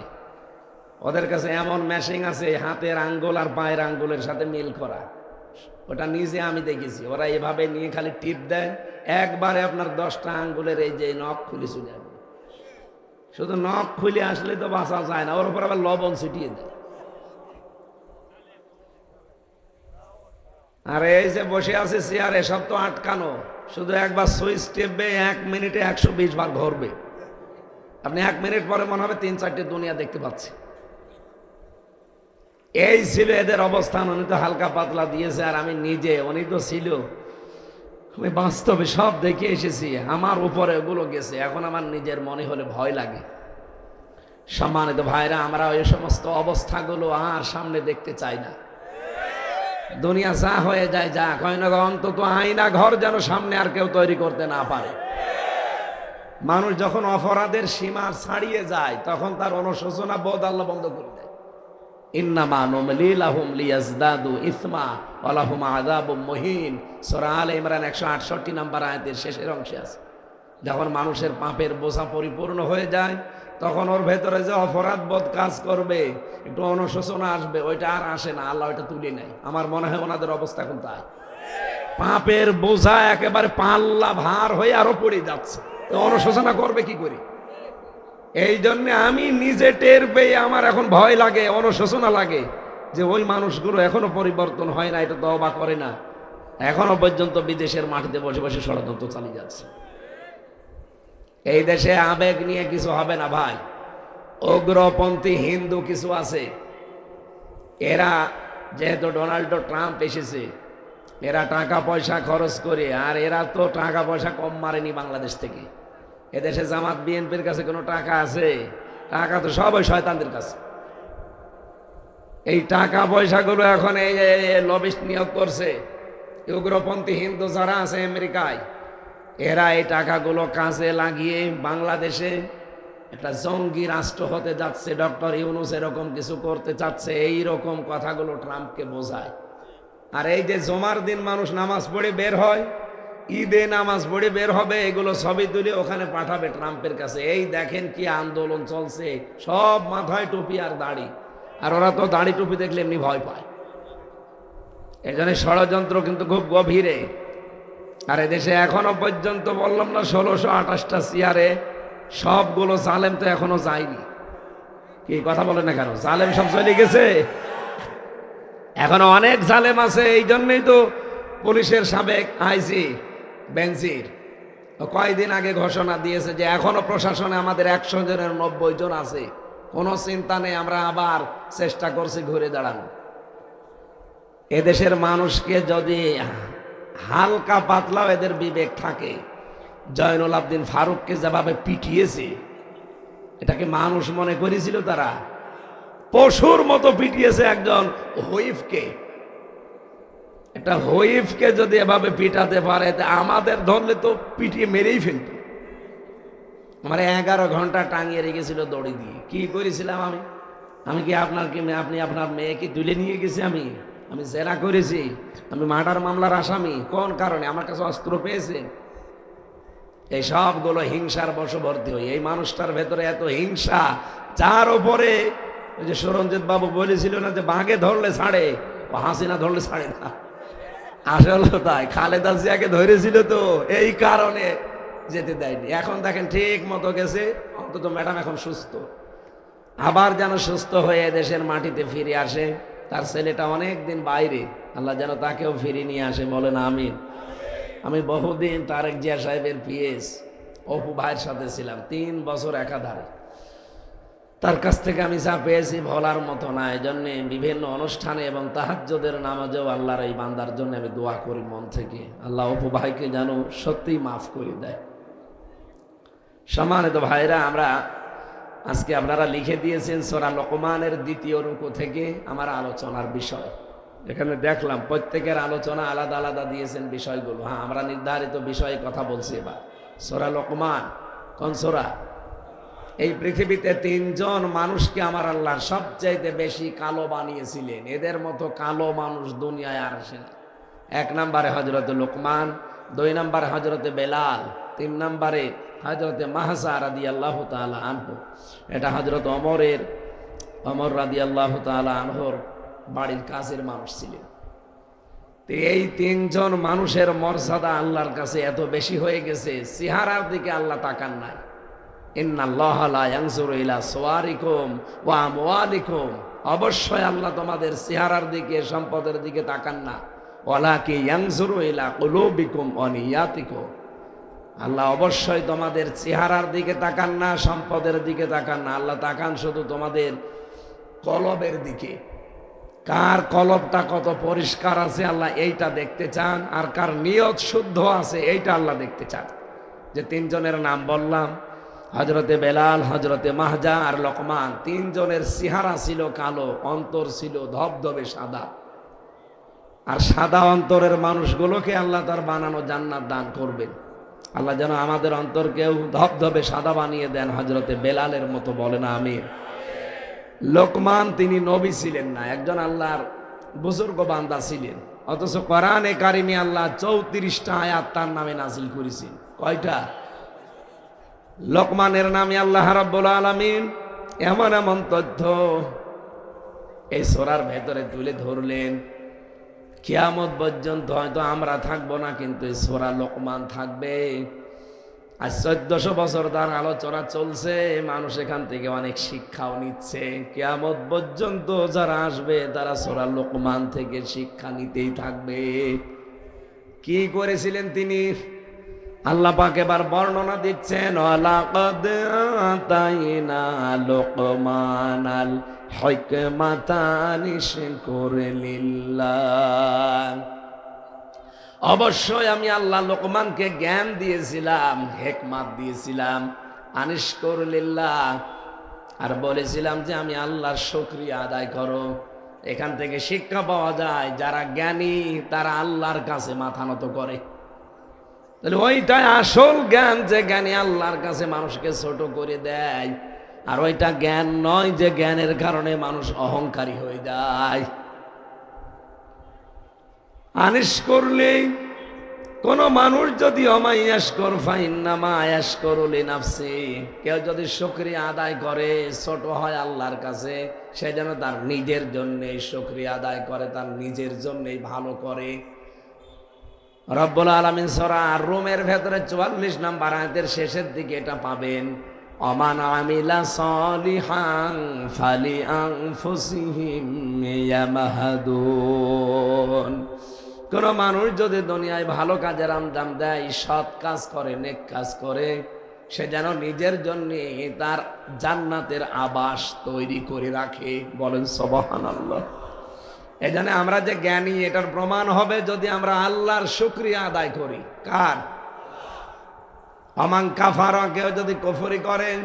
ওদের কাছে এমন মেশিন আছে হাতের আঙ্গুল আর পায়ের আঙ্গুলের সাথে মিল করা, ওটা নিজে আমি দেখেছি। ওরা এভাবে নিয়ে খালি টিপ দেয়, একবারে আপনার 10টা আঙ্গুলের এই যে নখ খুলে চলে যাবে। শুধু নখ খুলে আসলে তো বাঁচা যায় না, ওর উপর আবার লবণ ছিটিয়ে দেয়। আর এই যে বসে আছে চেয়ারে সব তো আটকানো, শুধু একবার সুইচ টিপবে 1 মিনিটে 120 বার ঘুরবে। আপনি 1 মিনিট পরে মনে হবে 3-4টে দুনিয়া দেখতে পাচ্ছে। এই ছিল এদের অবস্থান। উনি তো হালকা পাতলা দিয়েছে, আর আমি নিজে, উনি তো ছিল, আমি বাস্তবে সব দেখে এসেছি। আমার উপরে ওগুলো গেছে, এখন আমার নিজের মনে হলে ভয় লাগে। সম্মানিত ভাইরা, আমরা ওই সমস্ত অবস্থাগুলো আর সামনে দেখতে চাই না। দুনিয়া যা হয়ে যায় যা কয় না, অন্তত আয়না ঘর যেন সামনে আর কেউ তৈরি করতে না পারে। মানুষ যখন অপরাধের সীমা ছাড়িয়ে যায় তখন তার অনুশোচনা বোধ আল্লাহ বন্ধ করে দেয়। ইন্নামা নুমলি লাহুম লিয়াজদাদু ইসমা ওয়া লাহুম আযাবুম মুহিন, সূরা আলে ইমরান 168 নম্বর আয়াতের শেষের অংশে আছে। যখন মানুষের পাপের বোঝা পরিপূর্ণ হয়ে যায় তখন ওর ভেতরে যে অপরাধ বোধ কাজ করবে, একটু অনুশোচনা আসবে, ওইটা আর আসে না, আল্লাহ ওইটা তুলে নেয়। আমার মনে হয় ওনাদের অবস্থা এখন তাই। পাপের বোঝা একেবারে পাল্লা ভার হয়ে আরো পড়ে যাচ্ছে, তো অনুশোচনা করবে কি করে? এই জন্য আমি নিজে টের পেয়ে আমার এখন ভয় লাগে, অনুশোচনা লাগে যে ওই মানুষগুলো এখনো পরিবর্তন হয় না, এটা তওবা করে না, এখনো পর্যন্ত বিদেশের মাটিতে বসে বসে ষড়যন্ত্র চালিয়ে যাচ্ছে। এই দেশে আবেগ নিয়ে কিছু হবে না ভাই। উগ্রপন্থী হিন্দু কিছু আছে, এরা যেহেতু ডোনাল্ড ট্রাম্প এসেছে, এরা টাকা পয়সা খরচ করে, আর এরা তো টাকা পয়সা কম মারেনি বাংলাদেশ থেকে। এদেশে জামাত বিএনপির কাছে কোনো টাকা আছে? টাকা তো সব ওই শয়তানদের কাছে। এই টাকা পয়সাগুলো এখন এই লবিস্ট নিয়োগ করছে উগ্রপন্থী হিন্দু যারা আছে আমেরিকায়, এরা এই টাকাগুলো কাজে লাগিয়ে বাংলাদেশে একটা জঙ্গি রাষ্ট্র হতে যাচ্ছে, ডক্টর ইউনূস এরকম কিছু করতে চাচ্ছে, এই রকম কথাগুলো ট্রাম্পকে বোঝায়। আর এই যে জুমার দিন মানুষ নামাজ পড়ে বের হয়, ঈদে নামাজ পড়ে বের হবে, এগুলো সবই তুলে ওখানে পাঠাবে ট্রাম্পের কাছে। এই দেখেন কি আন্দোলন চলছে, সব মাথায় টুপি আর দাড়ি, আর ওরা তো দাড়ি টুপি দেখলে এমনি ভয় পায়। এই জন্য ষড়যন্ত্র কিন্তু খুব গভীরে। আর এদেশে এখনো পর্যন্ত বললাম না 1628টা চেয়ারে সবগুলো জালেম তো এখনো যায়নি। কি কথা বলে না কেন? জালেম সব চলে গেছে, এখনো অনেক জালেম আছে। এই জন্যই তো পুলিশের সাবেক আইজি বেনজির কয়েকদিন আগে ঘোষণা দিয়েছে যে এখনো প্রশাসনে আমাদের 100 জনের 90 জন আছে, কোনো চিন্তা নেই, আমরা আবার চেষ্টা করছি ঘুরে দাঁড়ানো। এদেশের মানুষকে যদি হালকা পাতলাও এদের বিবেক থাকে, জয়নুল আবদিন ফারুককে যেভাবে পিটিয়েছে, এটাকে মানুষ মনে করেছিল? তারা পশুর মতো পিটিয়েছে একজন হুইফকে। একটা হুইফকে যদি এভাবে পিটাতে পারে, তা আমাদের ধরলে তো পিটিয়ে মেরেই ফেলত। আমার 11 ঘন্টা টাঙিয়ে রেখেছিল দড়ি দিয়ে। কি করেছিলাম আমি কি আপনি আপনার মেয়েকে তুলে নিয়ে গেছি? আমি জেরা করেছি, আমি মার্ডার মামলার আসামি। কোন কারণে? আমার কাছে অস্ত্র পেয়েছে। এই সবগুলো হিংসার বশবর্তী হই। এই মানুষটার ভেতরে এত হিংসা, যার উপরে ওই যে সুরঞ্জিত বাবু বলেছিল না যে বাঘে ধরলে ছাড়ে, ও হাসিনা ধরলে ছাড়ে না। আসলে তাই, খালেদা জিয়াকে ধরেছিল তো এই কারণে যেতে দেয়নি। এখন দেখেন ঠিক মতো গেছে, অন্তত ম্যাডাম এখন সুস্থ, আবার যেন সুস্থ হয়ে দেশের মাটিতে ফিরে আসে। তার ছেলেটা অনেক দিন বাইরে, আল্লাহ যেন তাকেও ফিরিয়ে নিয়ে আসে, বলেন আমিন। আমি বহুদিন তারেক জিয়া সাহেবের পিএস অপু ভাইয়ের সাথে ছিলাম, 3 বছর একাধারে। তার কাছ থেকে আমি যা পেয়েছি বলার মতো না। এই জন্যে বিভিন্ন অনুষ্ঠানে এবং তাহাজ্জুদের নামাজেও আল্লাহর এই বান্দার জন্য আমি দোয়া করি মন থেকে, আল্লাহ অপু ভাইকে যেন সত্যিই মাফ করে দেয়। সম্মানিত ভাইরা, আমরা আজকে আপনারা লিখে দিয়েছেন সূরা লোকমানের 2য় রুকু থেকে আমার আলোচনার বিষয়। এখানে দেখলাম প্রত্যেকের আলোচনা আলাদা আলাদা দিয়েছেন বিষয়গুলো। হ্যাঁ, আমরা নির্ধারিত বিষয়ে কথা বলছি। এবার সূরা লোকমান কোন সূরা? এই পৃথিবীতে 3 জন মানুষকে আমার আল্লাহ সবচাইতে বেশি কালো বানিয়েছিলেন। এদের মতো কালো মানুষ দুনিয়ায় আর আসে না। 1 নম্বরে হযরত লোকমান, 2 নম্বরে হযরত বেলাল, 3 নম্বরে হযরতে মাহসা রাদিয়াল্লাহু তাআলা আনহু। এটা হযরত ওমর রাদিয়াল্লাহু তাআলা আনহুর বাড়ির কাছের মানুষ ছিলেন। তো এই 3 জন মানুষের মর্যাদা আল্লাহর কাছে এত বেশি হয়ে গেছে, চেহারার দিকে আল্লাহ তাকান নাই। ইন্নাল্লাহা লা ইয়ানজুরু ইলা সুওয়ারিকুম ওয়া আমওয়ালিকুম, অবশ্যই আল্লাহ তোমাদের চেহারার দিকে, সম্পদের দিকে তাকান না। ওয়ালাকিন ইয়ানজুরু ইলা কুলুবিকুম ওয়া নিয়াতিকুম, আল্লাহ অবশ্যই তোমাদের চেহারার দিকে তাকান না, সম্পদের দিকে তাকান না। আল্লাহ তাকান শুধু তোমাদের কলবের দিকে। কার কলবটা কত পরিষ্কার আছে আল্লাহ এইটা দেখতে চান, আর কার নিয়ত শুদ্ধ আছে এইটা আল্লাহ দেখতে চান। যে 3 জনের নাম বললাম, হযরতে বেলাল, হযরতে মাহজা আর লোকমান, 3 জনের চেহারা ছিল কালো, অন্তর ছিল ধবধবে সাদা। আর সাদা অন্তরের মানুষগুলোকে আল্লাহ তার বানানো জান্নাত দান করবেন। আল্লাহ যেন আমাদের অন্তরকেও ধবধবে সাদা বানিয়ে দেন হযরতে বেলালের মতো, বলেন আমিন। লোকমান তিনি নবী ছিলেন না, একজন আল্লাহর বুজুর্গ বান্দা ছিলেন, অথচ কোরআনে কারিমে আল্লাহ 34টা আয়াত তার নামে নাযিল করেছেন। কয়টা? লোকমানের নামে আল্লাহ রাব্বুল আলামিন এমন এমন তথ্য এই সূরার ভেতরে তুলে ধরলেন, কিয়ামত পর্যন্ত হয়তো আমরা থাকবো না, কিন্তু এই সূরা লোকমান থাকবে। আজ 1400 বছর তার আলোচনা চলছে, মানুষ এখান থেকে অনেক শিক্ষাও নিচ্ছে। কিয়ামত পর্যন্ত যারা আসবে তারা সূরা লোকমান থেকে শিক্ষা নিতেই থাকবে। কি করেছিলেন তিনি? আল্লাহ পাক এবার বর্ণনা দিচ্ছেন, ওয়ালাকাদ আতাইনা লোকমানাল হিকমাতা আনিশকুর লিল্লাহ, অবশ্যই আমি আল্লাহ লোকমানকে জ্ঞান দিয়েছিলাম, হিকমত দিয়েছিলাম, আনিশকুর লিল্লাহ, আর বলেছিলাম যে আমি আল্লাহর শুকরিয়া আদায় করো। এখান থেকে শিক্ষা পাওয়া যায়, যারা জ্ঞানী তারা আল্লাহর কাছে মাথা নত করে। তাহলে ওইটাই আসল জ্ঞান, যে জ্ঞানী আল্লাহর কাছে মানুষকে ছোট করে দেয়। আর ওইটা জ্ঞান নয় যে জ্ঞানের কারণে মানুষ অহংকারী হয়ে যায়। আনিশ করলে কোন মানুষ যদি অমাইয়াশকর ফাইন্নামা আয়াশকরু লিনাফসি, কেউ যদি শুকরিয়া আদায় করে, ছোট হয় আল্লাহর কাছে, সে যেন তার নিজের জন্যই শুকরিয়া আদায় করে, তার নিজের জন্যই ভালো করে। রব্বুল আলামিন সূরা আর-রুমের ভেতরে 44 নম্বর আয়াতের শেষের দিকে এটা পাবেন, অমান আমিলা সলিহান ফালিআনফুসিহিম ইয়ামাহাদুন, কোন মানুষ যদি দুনিয়ায় ভালো কাজের আঞ্জাম দেয়, সৎ কাজ করে, নেক কাজ করে, সে যেন নিজের জন্য তার জান্নাতের আবাস তৈরি করে রাখে। বলেন সুবহানাল্লাহ। এজন্য আমরা যে জ্ঞানী এটার প্রমাণ হবে যদি আমরা আল্লাহর শুকরিয়া আদায় করি। কার? আমান কাফারা, কেউ যদি কুফরি করেন,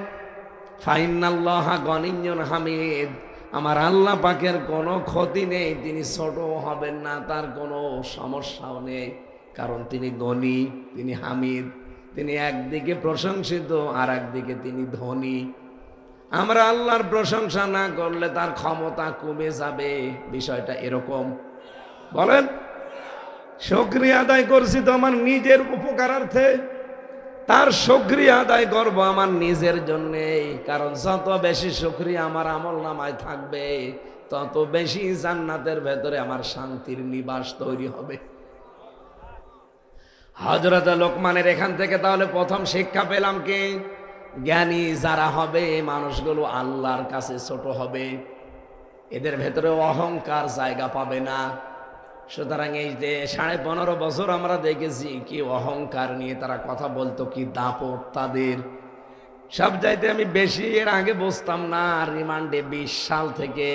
ফাইন্নাল্লাহা গনিয়্যুন হামিদ, আমার আল্লাহ পাকের কোনো ক্ষতি নেই, তিনি ছোট হবেন না, তার কোনো সমস্যাও নেই, কারণ তিনি গনি, তিনি হামিদ, তিনি একদিকে প্রশংসিত আর একদিকে তিনি ধনী। আমরা আল্লাহর প্রশংসা না করলে তার ক্ষমতা কমে যাবে, বিষয়টা এরকম। বলেন, শুকরিয়া আদায় করছি তো আমার নিজের উপকারার্থে, তার শুকরিয়া আদায় করব আমার নিজের জন্যে, কারণ যত বেশি শুকরিয়া আমার আমলনামায় থাকবে, তত বেশি জান্নাতের ভেতরে আমার শান্তির নিবাস তৈরি হবে। হযরত লোকমানের এখান থেকে তাহলে প্রথম শিক্ষা পেলাম কি? জ্ঞানী যারা হবে মানুষগুলো আল্লাহর কাছে ছোট হবে, এদের ভেতরে অহংকার জায়গা পাবে না। সুতরাং এই যে 15.5 বছর আমরা দেখেছি কি অহংকার নিয়ে তারা কথা বলতো, কি দাপট তাদের। সব চাইতে আমি বেশি এর আগে বসতাম না রিমান্ডে। 20 সাল থেকে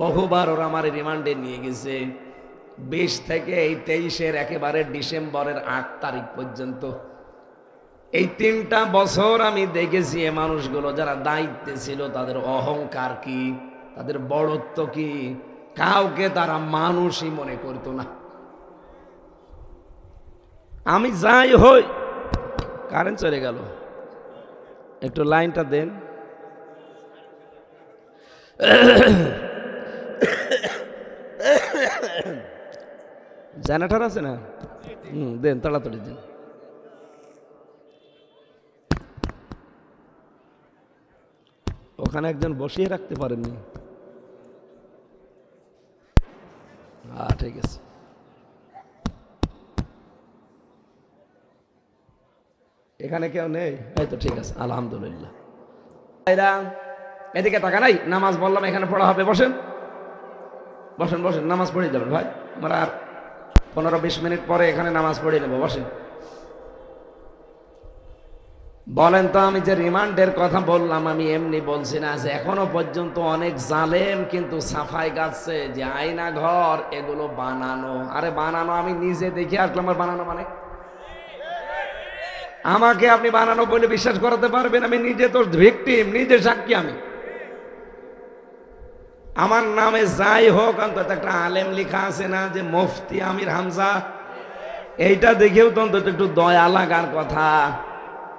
বহুবার ওরা আমার রিমান্ডে নিয়ে গেছে। 20 থেকে এই 23-এর একেবারে ডিসেম্বরের 8 তারিখ পর্যন্ত এই 3টা বছর আমি দেখেছি এ মানুষগুলো যারা দায়িত্বে ছিল তাদের অহংকার কি, তাদের বড়ত্ব কি। কাউকে তারা মানুষই মনে করতো না। আমি যাই হই, কারেন্ট চলে গেল, একটু লাইনটা দেন। জেনারেটর আছে না? দেন, তাড়াতাড়ি দেন। ওখানে একজন বসিয়ে রাখতে পারেননি? ঠিক আছে। এখানে কেউ নেই? এই তো ঠিক আছে, আলহামদুলিল্লাহ। এদিকে টাকা নাই, নামাজ বললাম এখানে পড়া হবে, বসেন বসেন বসেন, নামাজ পড়ে যাবেন ভাই। আমরা আর 15-20 মিনিট পরে এখানে নামাজ পড়ে নেব, বসেন। বলেন তো, আমি যে রিমান্ডের কথা বললাম আমি এমনি বলছি না, যে এখনো পর্যন্ত অনেক জালেম কিন্তু সাফাই গাচ্ছে যে আয়না ঘর এগুলো বানানো। আরে বানানো আমি নিজে দেখে আসলাম। আর বানানো মানে আমাকে আপনি বানানো বলে বিশ্বাস করাতে পারবেন? আমি নিজে তো ভিকটিম, নিজে সাক্ষী। আমি আমার নামে যাই হোক অন্তত একটা আলেম লেখা আছে না, যে মুফতি আমির হামজা। এইটা দেখেও তো অন্তত একটু দয়া লাগার কথা।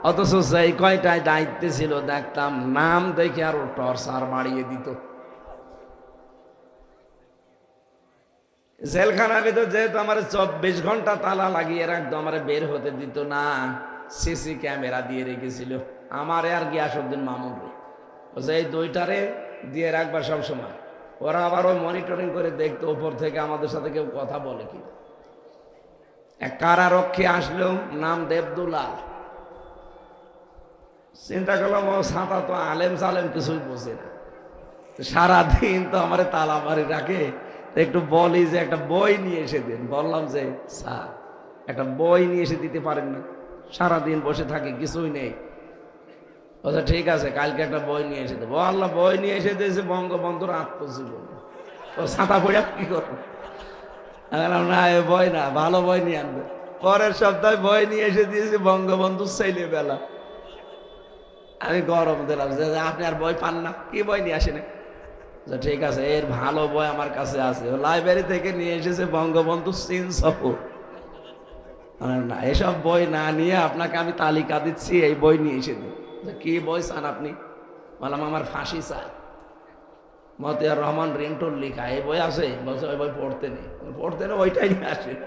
অথচ সেই কয়টায় দায়িত্বে ছিল দেখতাম নাম দেখে আরো টর্চার বাড়িয়ে দিত। জেলখানার ভিতর যেহেতু আমার 24 ঘন্টা তালা লাগিয়ে রাখতো, আমার বের হতে দিত না। সিসি ক্যামেরা দিয়ে রেখেছিল আমারে আর গিয়াসউদ্দিন মামুনরে। বলছে এই দুইটারে দিয়ে রাখবা সবসময়। ওরা আবার ওই মনিটরিং করে দেখতো উপর থেকে আমাদের সাথে কেউ কথা বলে কি। এক কারারক্ষী আসলো, নাম দেবদুলাল। চিন্তা করলাম ও সাঁতা তো আলেম সালেম কিছুই বোঝে না, সারাদিন তো আমার তালা মারি রাখে। একটু বলি যে একটা বই নিয়ে এসে দিন। বললাম যে স্যার একটা বই নিয়ে এসে দিতে পারেন না? সারাদিন বসে থাকে, কিছুই নেই। বলছে ঠিক আছে, কালকে একটা বই নিয়ে এসে দেবো। আল্লাহ, বই নিয়ে এসে দিয়েছে বঙ্গবন্ধুর আত্মজীবন। ও ছাতা পড়ে কি করবো? না, এ বই না, ভালো বই নিয়ে আনবে। পরের সপ্তাহে বই নিয়ে এসে দিয়েছে বঙ্গবন্ধুর ছেলেবেলা। আমি গরম দিলাম যে আপনি আর বই পান না, কি বই নিয়ে আসেন? ঠিক আছে, এর ভালো বই আমার কাছে আছে। লাইব্রেরি থেকে নিয়ে এসেছে বঙ্গবন্ধু সিন সফর। না, এসব বই না নিয়ে আপনাকে আমি তালিকা দিচ্ছি, এই বই নিয়ে এসে দিন। কি বই চান আপনি? বললাম আমার ফাঁসি চাই, মতিয়ার রহমান রিন্টুর লেখা। এই বই আছে? বলছে ওই বই পড়তে নেই। পড়তে নেই, ওইটাই নিয়ে আসেন।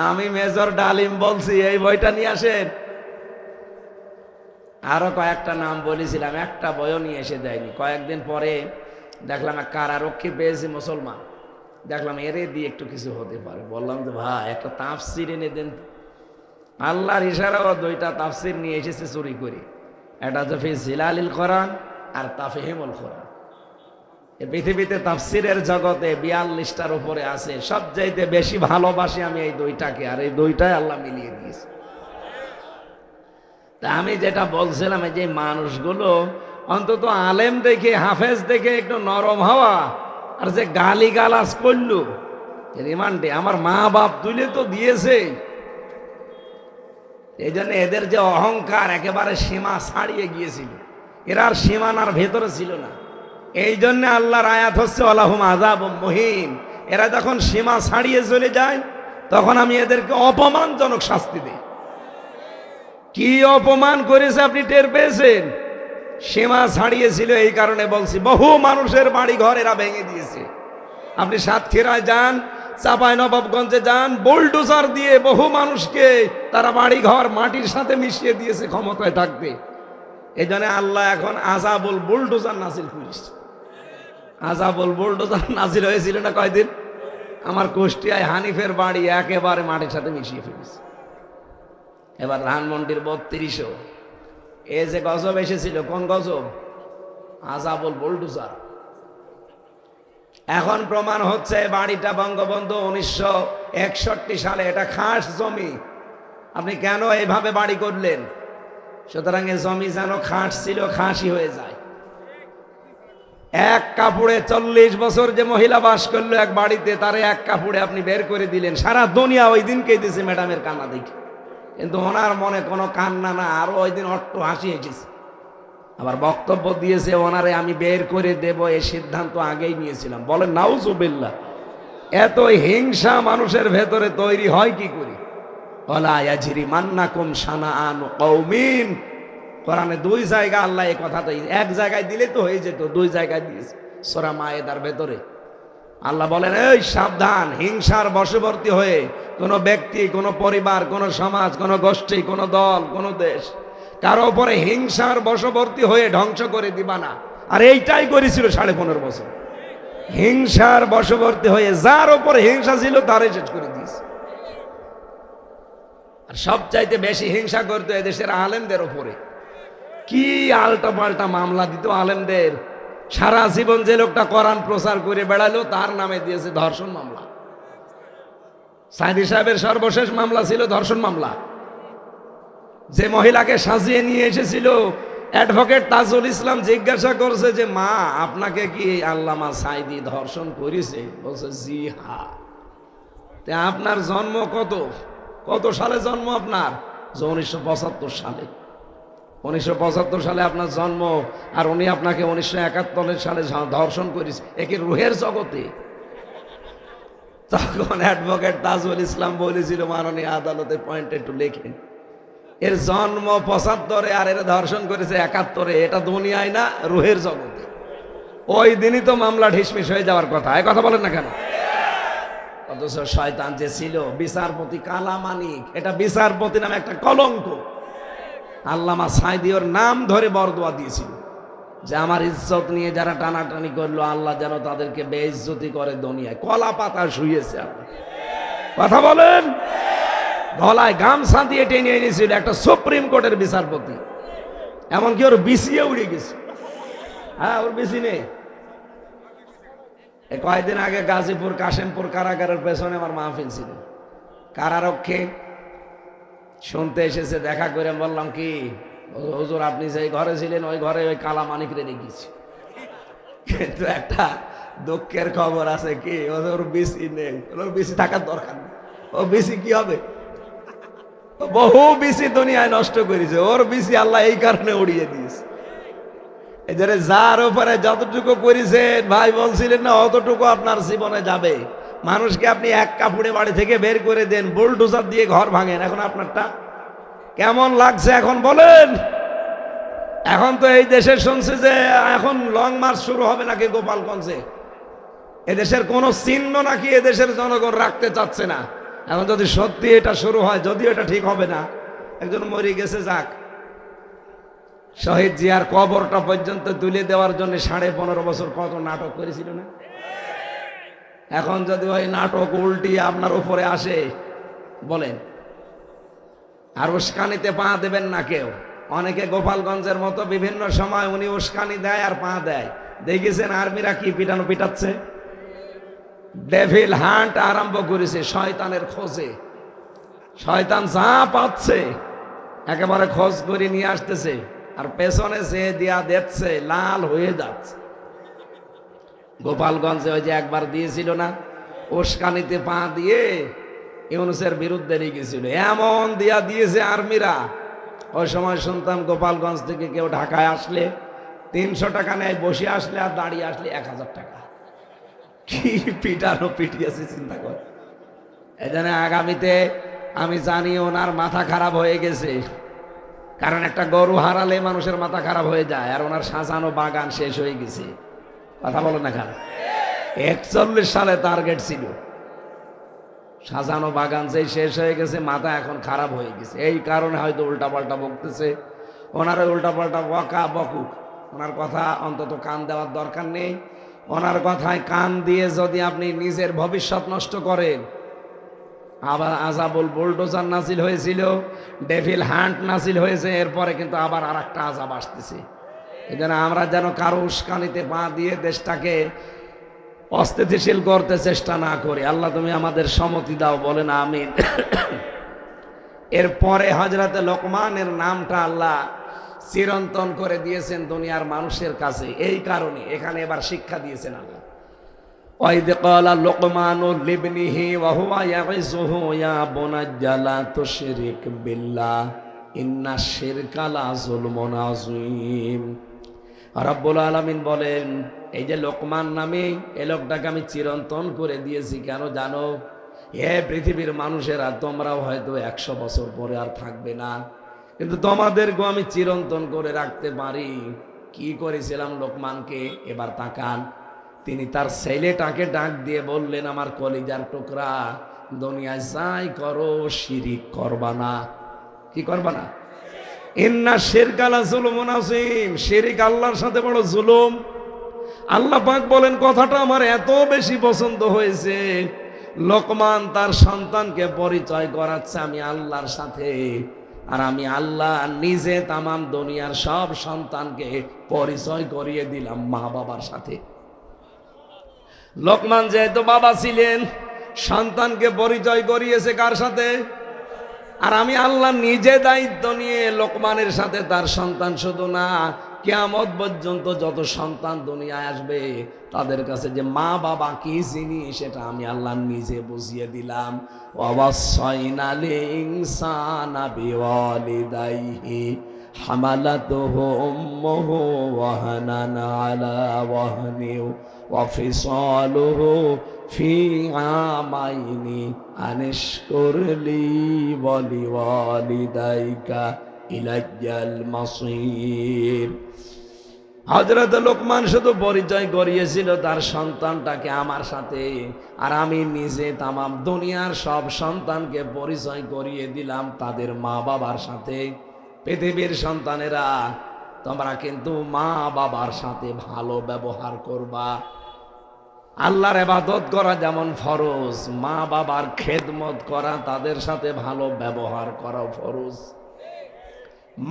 আমি মেজর ডালিম বলছি এই বইটা নিয়ে আসেন। আরো কয়েকটা নাম বলেছিলাম, একটা বইও নিয়ে এসে দেয়নি। কয়েকদিন পরে দেখলাম এক কারারক্ষী পেয়েছি মুসলমান। দেখলাম এরে দিয়ে একটু কিছু হতে পারে। বললাম যে ভাই একটা তাফসির এনে দেন। আল্লাহর ইশারাও 2টা তাফসির নিয়ে এসেছে চুরি করে। একটা হচ্ছে ফি জিলালিল কোরআন আর তাফহিমুল কোরআন। এই পৃথিবীতে তাফসিরের জগতে 42টার উপরে আছে। সবচাইতে বেশি ভালোবাসি আমি এই 2টাকে, আর এই 2টাই আল্লাহ মিলিয়ে দিয়েছে। তা আমি যেটা বলছিলাম, এই যে মানুষগুলো অন্তত আলেম দেখে, হাফেজ দেখে একটু নরম হওয়া, আর যে গালি গালাজ করলো রিমান্ডে, আমার মা বাপ তুলে তো দিয়েছে। এই জন্য এদের যে অহংকার একেবারে সীমা ছাড়িয়ে গিয়েছিল, এরা আর সীমানার ভেতরে ছিল না। এই জন্য আল্লাহর আয়াত হচ্ছে ওয়ালাহুম আযাবুম মুহিন। এরা যখন সীমা ছাড়িয়ে চলে যায় তখন আমি এদেরকে অপমানজনক শাস্তি দিই। কি অপমান করেছে আপনি টের পেয়েছেন? সীমা ছাড়িয়েছিল, এই কারণে বলছি। বহু মানুষের বাড়ি ঘর এরা ভেঙে দিয়েছে। আপনি সাতক্ষীরায় যান, চাঁপাইনবাবগঞ্জে যান, বুলডোজার দিয়ে বহু মানুষকে তারা বাড়ি ঘর মাটির সাথে মিশিয়ে দিয়েছে ক্ষমতায় থাকতে। এই জন্য আল্লাহ এখন আযাবুল বুলডোজার নাজিল করেছে। আযাবুল বুলডোজার নাজিল হয়েছিল না কয়দিন? আমার কুষ্টিয়ায় হানিফের বাড়ি একেবারে মাটির সাথে মিশিয়ে ফেলেছে। এবার ধানমন্ডির 3200 এ যে গজব এসেছিল, কোন গজব? আযাবুল বুলডোজার। এখন প্রমাণ হচ্ছে বাড়িটা বঙ্গবন্ধু 1961 সালে, এটা খাস জমি। আপনি কেন এইভাবে বাড়ি করলেন? সুতরাং এ জমি যেন খাস ছিল, খাসি হয়ে যায়। এক কাপড়ে 40 বছর যে মহিলা বাস করলো এক বাড়িতে, তারে এক কাপড়ে আপনি বের করে দিলেন। সারা দুনিয়া ওই দিনকেই দিছে ম্যাডামের কান্না দেখে, কিন্তু ওনার মনে কোনো কান্না না, আরো ওই দিন অট্ট হাসি এসেছে। আবার বক্তব্য দিয়েছে ওনারে আমি বের করে দেব, এই সিদ্ধান্ত আগেই নিয়েছিলাম। বলেন নাউজুবিল্লাহ। এত হিংসা মানুষের ভেতরে তৈরি হয় কি করে? ওয়ালা ইয়াজরিমান্নাকুম শানাআন কওমিন। কোরআনে 2 জায়গা আল্লাহ এই কথা, তো এক জায়গায় দিলে তো হয়ে যেত, 2 জায়গায় দিয়েছে সূরা মায়েদার ভেতরে। আল্লাহ বলেন এই সাবধান, হিংসার বশবর্তী হয়ে কোনো ব্যক্তি, কোনো পরিবার, কোনো সমাজ, কোনো গোষ্ঠী, কোনো দল, কোনো দেশ কারো উপরে হিংসার বশবর্তী হয়ে ধ্বংস করে দিবা না। আর এইটাই করেছিল 15.5 বছর। হিংসার বশবর্তী হয়ে যার উপরে হিংসা ছিল তারই শেষ করে দিয়েছে। আর সবচাইতে বেশি হিংসা করতো এদেশের আলেমদের উপরে। কি আলটা পাল্টা মামলা দিত আলেমদের। সারা জীবন যে লোকটা কোরআন প্রচার করে বেড়ালো তার নামে দিয়েছে ধর্ষণ মামলা। সাইদি সাহেবের সর্বশেষ মামলা ছিল ধর্ষণ মামলা। যে মহিলাকে সাজিয়ে নিয়ে এসেছিল অ্যাডভোকেট তাজুল ইসলাম জিজ্ঞাসা করছে যে মা, আপনাকে কি আল্লামা সাইদি ধর্ষণ করেছে? বলছে জি হ্যাঁ। আপনার জন্ম কত সালে জন্ম আপনার? 1975 সালে। 1975 সালে আপনার জন্ম, আর উনি আপনাকে 1971 সালে ধর্ষণ করেছে। একে রুহের জগতে। তখন অ্যাডভোকেট তাজুল ইসলাম বলেছিল মাননীয় আদালতে পয়েন্ট একটু লেখেন, এর জন্ম 75 আর এর ধর্ষণ করেছে 71। এটা দুনিয়ায় না, রুহের জগতে। ওই দিনই তো মামলা ঢিসমিস হয়ে যাওয়ার কথা। এই কথা বলেন না কেন? অথচ শয়তান যে ছিল বিচারপতি কালামানিক, এটা বিচারপতি নামে একটা কলঙ্ক। আল্লামা সাইদি ওর নাম ধরে বরদোয়া দিয়েছিল যে আমার ইজ্জত নিয়ে যারা টানাটানি করলো, আল্লাহ যেন তাদেরকে বেইজ্জতি করে দুনিয়ায়। কলা পাতা শুয়েছে আল্লাহ। কথা বলেন। গলায় গামছা দিয়ে টেনে এনেছিল একটা সুপ্রিম কোর্টের বিচারপতি। এমনকি ওর বিসিয়ে উড়ে গেছে। হ্যাঁ, ওর বিসি নেই। কয়েকদিন আগে গাজীপুর কাশিমপুর কারাগারের পেছনে আমার মাহফিল ছিল। কারারক্ষে শুনতে এসেছে, দেখা করে বললাম কি হুজুর আপনি যে ঘরে ছিলেন ওই ঘরে ওই কালা মানিক রেখে গেছি। কিন্তু একটা দুঃখের খবর আছে, কি ওর বিসি নেই। ওর বিসি থাকার দরকার নেই। ও বিসি কি হবে? বহু বিসি দুনিয়ায় নষ্ট করেছে, ওর বিসি আল্লাহ এই কারণে উড়িয়ে দিয়েছে। এদের যার উপরে যতটুকু করেছেন ভাই বলছিলেন না, অতটুকু আপনার জীবনে যাবে। মানুষকে আপনি এক কাপড়ে বাড়ি থেকে বের করে দেন, বুলডোজার দিয়ে ঘর ভাঙেন। এখন আপনারটা কেমন লাগছে এখন বলেন? এখন তো এই দেশে শুনছে যে এখন লং মার্চ শুরু হবে নাকি গোপালগঞ্জে। এদেশের কোন চিহ্ন নাকি এদেশের জনগণ রাখতে চাচ্ছে না। এখন যদি সত্যি এটা শুরু হয়, যদিও এটা ঠিক হবে না, একজন মরে গেছে, যাক, শহীদ জিয়ার কবরটা পর্যন্ত তুলে দেওয়ার জন্য 15.5 বছর কত নাটক করেছিল না? এখন যদি ওই নাটক উল্টিয়ে আপনার উপরে আসে, বলেন আর উস্কানিতে পা দেবেন না কেউ। অনেকে গোপালগঞ্জের মতো বিভিন্ন সময় উনি উস্কানি দেয় আর পা দেয়। দেখেছেন আর্মিরা কি পিটানো পিটাচ্ছে? ডেভিল হান্ট আরম্ভ করেছে শয়তানের খোঁজে। শয়তান যা পাচ্ছে একেবারে খোঁজ করে নিয়ে আসতেছে, আর পেছনে যে দিয়া দেখছে লাল হয়ে যাচ্ছে। গোপালগঞ্জে ওই যে একবার দিয়েছিল না, উস্কানিতে পা দিয়ে ইউনূসের বিরুদ্ধে লিখেছিল, এমন দিয়া দিয়েছে আর্মিরা। ওই সময় শুনতাম গোপালগঞ্জ থেকে কেউ ঢাকায় আসলে 300 টাকা নেয়, বসে আসলে আর দাঁড়িয়ে আসলে 1000 টাকা। কি পিটানো পিটিয়েছে চিন্তা কর। এই জন্য আগামীতে আমি জানি ওনার মাথা খারাপ হয়ে গেছে, কারণ একটা গরু হারালে মানুষের মাথা খারাপ হয়ে যায়, আর ওনার সাজানো বাগান শেষ হয়ে গেছে। কথা বলো না খারাপ। 41 সালে টার্গেট ছিল, সাজানো বাগান সেই শেষ হয়ে গেছে, মাথা এখন খারাপ হয়ে গেছে। এই কারণে হয়তো উল্টাপাল্টা বকতেছে। ওনার উল্টাপাল্টা বকা বকুক, ওনার কথা অন্তত কান দেওয়ার দরকার নেই। ওনার কথায় কান দিয়ে যদি আপনি নিজের ভবিষ্যৎ নষ্ট করেন, আবার আজাবুল বুলডোজার নাজিল হয়েছিল, ডেভিল হান্ট নাজিল হয়েছে, এরপরে কিন্তু আবার আর একটা আজাব আসতেছে। এই জন্য আমরা যেন কারো উস্কানিতে পা দিয়ে দেশটাকে অস্থিতিশীল করতে চেষ্টা না করি। আল্লাহ তুমি আমাদের সম্মতি দাও, বলেন আমিন। এরপরে হযরতে লোকমানের নামটা আল্লাহ চিরন্তন করে দিয়েছেন দুনিয়ার মানুষের কাছে। এই কারণে এখানে এবার শিক্ষা দিয়েছেন আল্লাহ। وَإِذْ قَالَ لُقْمَانُ لِابْنِهِ وَهُوَ يَعِظُهُ يَا بُنَيَّ لَا تُشْرِكْ بِاللَّهِ إِنَّ الشِّرْكَ لَظُلْمٌ عَظِيمٌ। রব্বুল আলামিন বলেন, এই যে লোকমান নামে এই লোকটাকে আমি চিরন্তন করে দিয়েছি কেন জানো? হে পৃথিবীর মানুষেরা, তোমরাও হয়তো 100 বছর পরে আর থাকবে না, কিন্তু তোমাদেরকেও আমি চিরন্তন করে রাখতে পারি। কি করেছিলাম লোকমানকে? এবার তাকান। তিনি তার ছেলেটাকে ডাক দিয়ে বললেন, আমার কলিজার টুকরা, দুনিয়ায় যাই করো শিরিক করবা না। কি করবা না? ইন্না শিরকা লাযুলমুন আযীম। শিরিক আল্লাহর সাথে বড় জুলুম। আল্লাহ পাক বলেন, কথাটা আমার এত বেশি পছন্দ হয়েছে। লোকমান তার সন্তানকে পরিচয় করাচ্ছে আমি আল্লাহর সাথে, আর আমি আল্লাহ নিজে তামাম দুনিয়ার সব সন্তানকে পরিচয় করিয়ে দিলাম মা বাবার সাথে। লোকমান যেহেতু বাবা ছিলেন, সন্তানকে পরিচয় করিয়েছে কার সাথে? আর আমি আল্লাহ নিজে দায়িত্ব নিয়ে লোকমানের সাথে তার সন্তান শুধু না, কিয়ামত পর্যন্ত যত সন্তান দুনিয়ায় আসবে তাদের কাছে যে মা বাবা কি জিনিস সেটা আমি আল্লাহ নিজে বুঝিয়ে দিলাম। ওয়াসাইনাল ইনসানা বিওয়ালিদাইহি হামালাতুহু উম্মুহু ওয়াহানান আলা ওয়াহনি ওয়াফিসালুহু ফি আমাইনি আনিশকুর লি ওয়ালিওয়ালিদাইকা ইলাইয়াল মাসির। হযরত লোকমান শুধু পরিচয় করিয়েছিল তার সন্তানটাকে আমার সাথে, আর আমি নিজে তামাম দুনিয়ার সব সন্তানকে পরিচয় করিয়ে দিলাম তাদের মা বাবার সাথে। পৃথিবীর সন্তানেরা, তোমরা কিন্তু মা বাবার সাথে ভালো ব্যবহার করবা। আল্লাহর ইবাদত করা যেমন ফরজ, মা বাবার খেদমত করা, তাদের সাথে ভালো ব্যবহার করা ফরজ।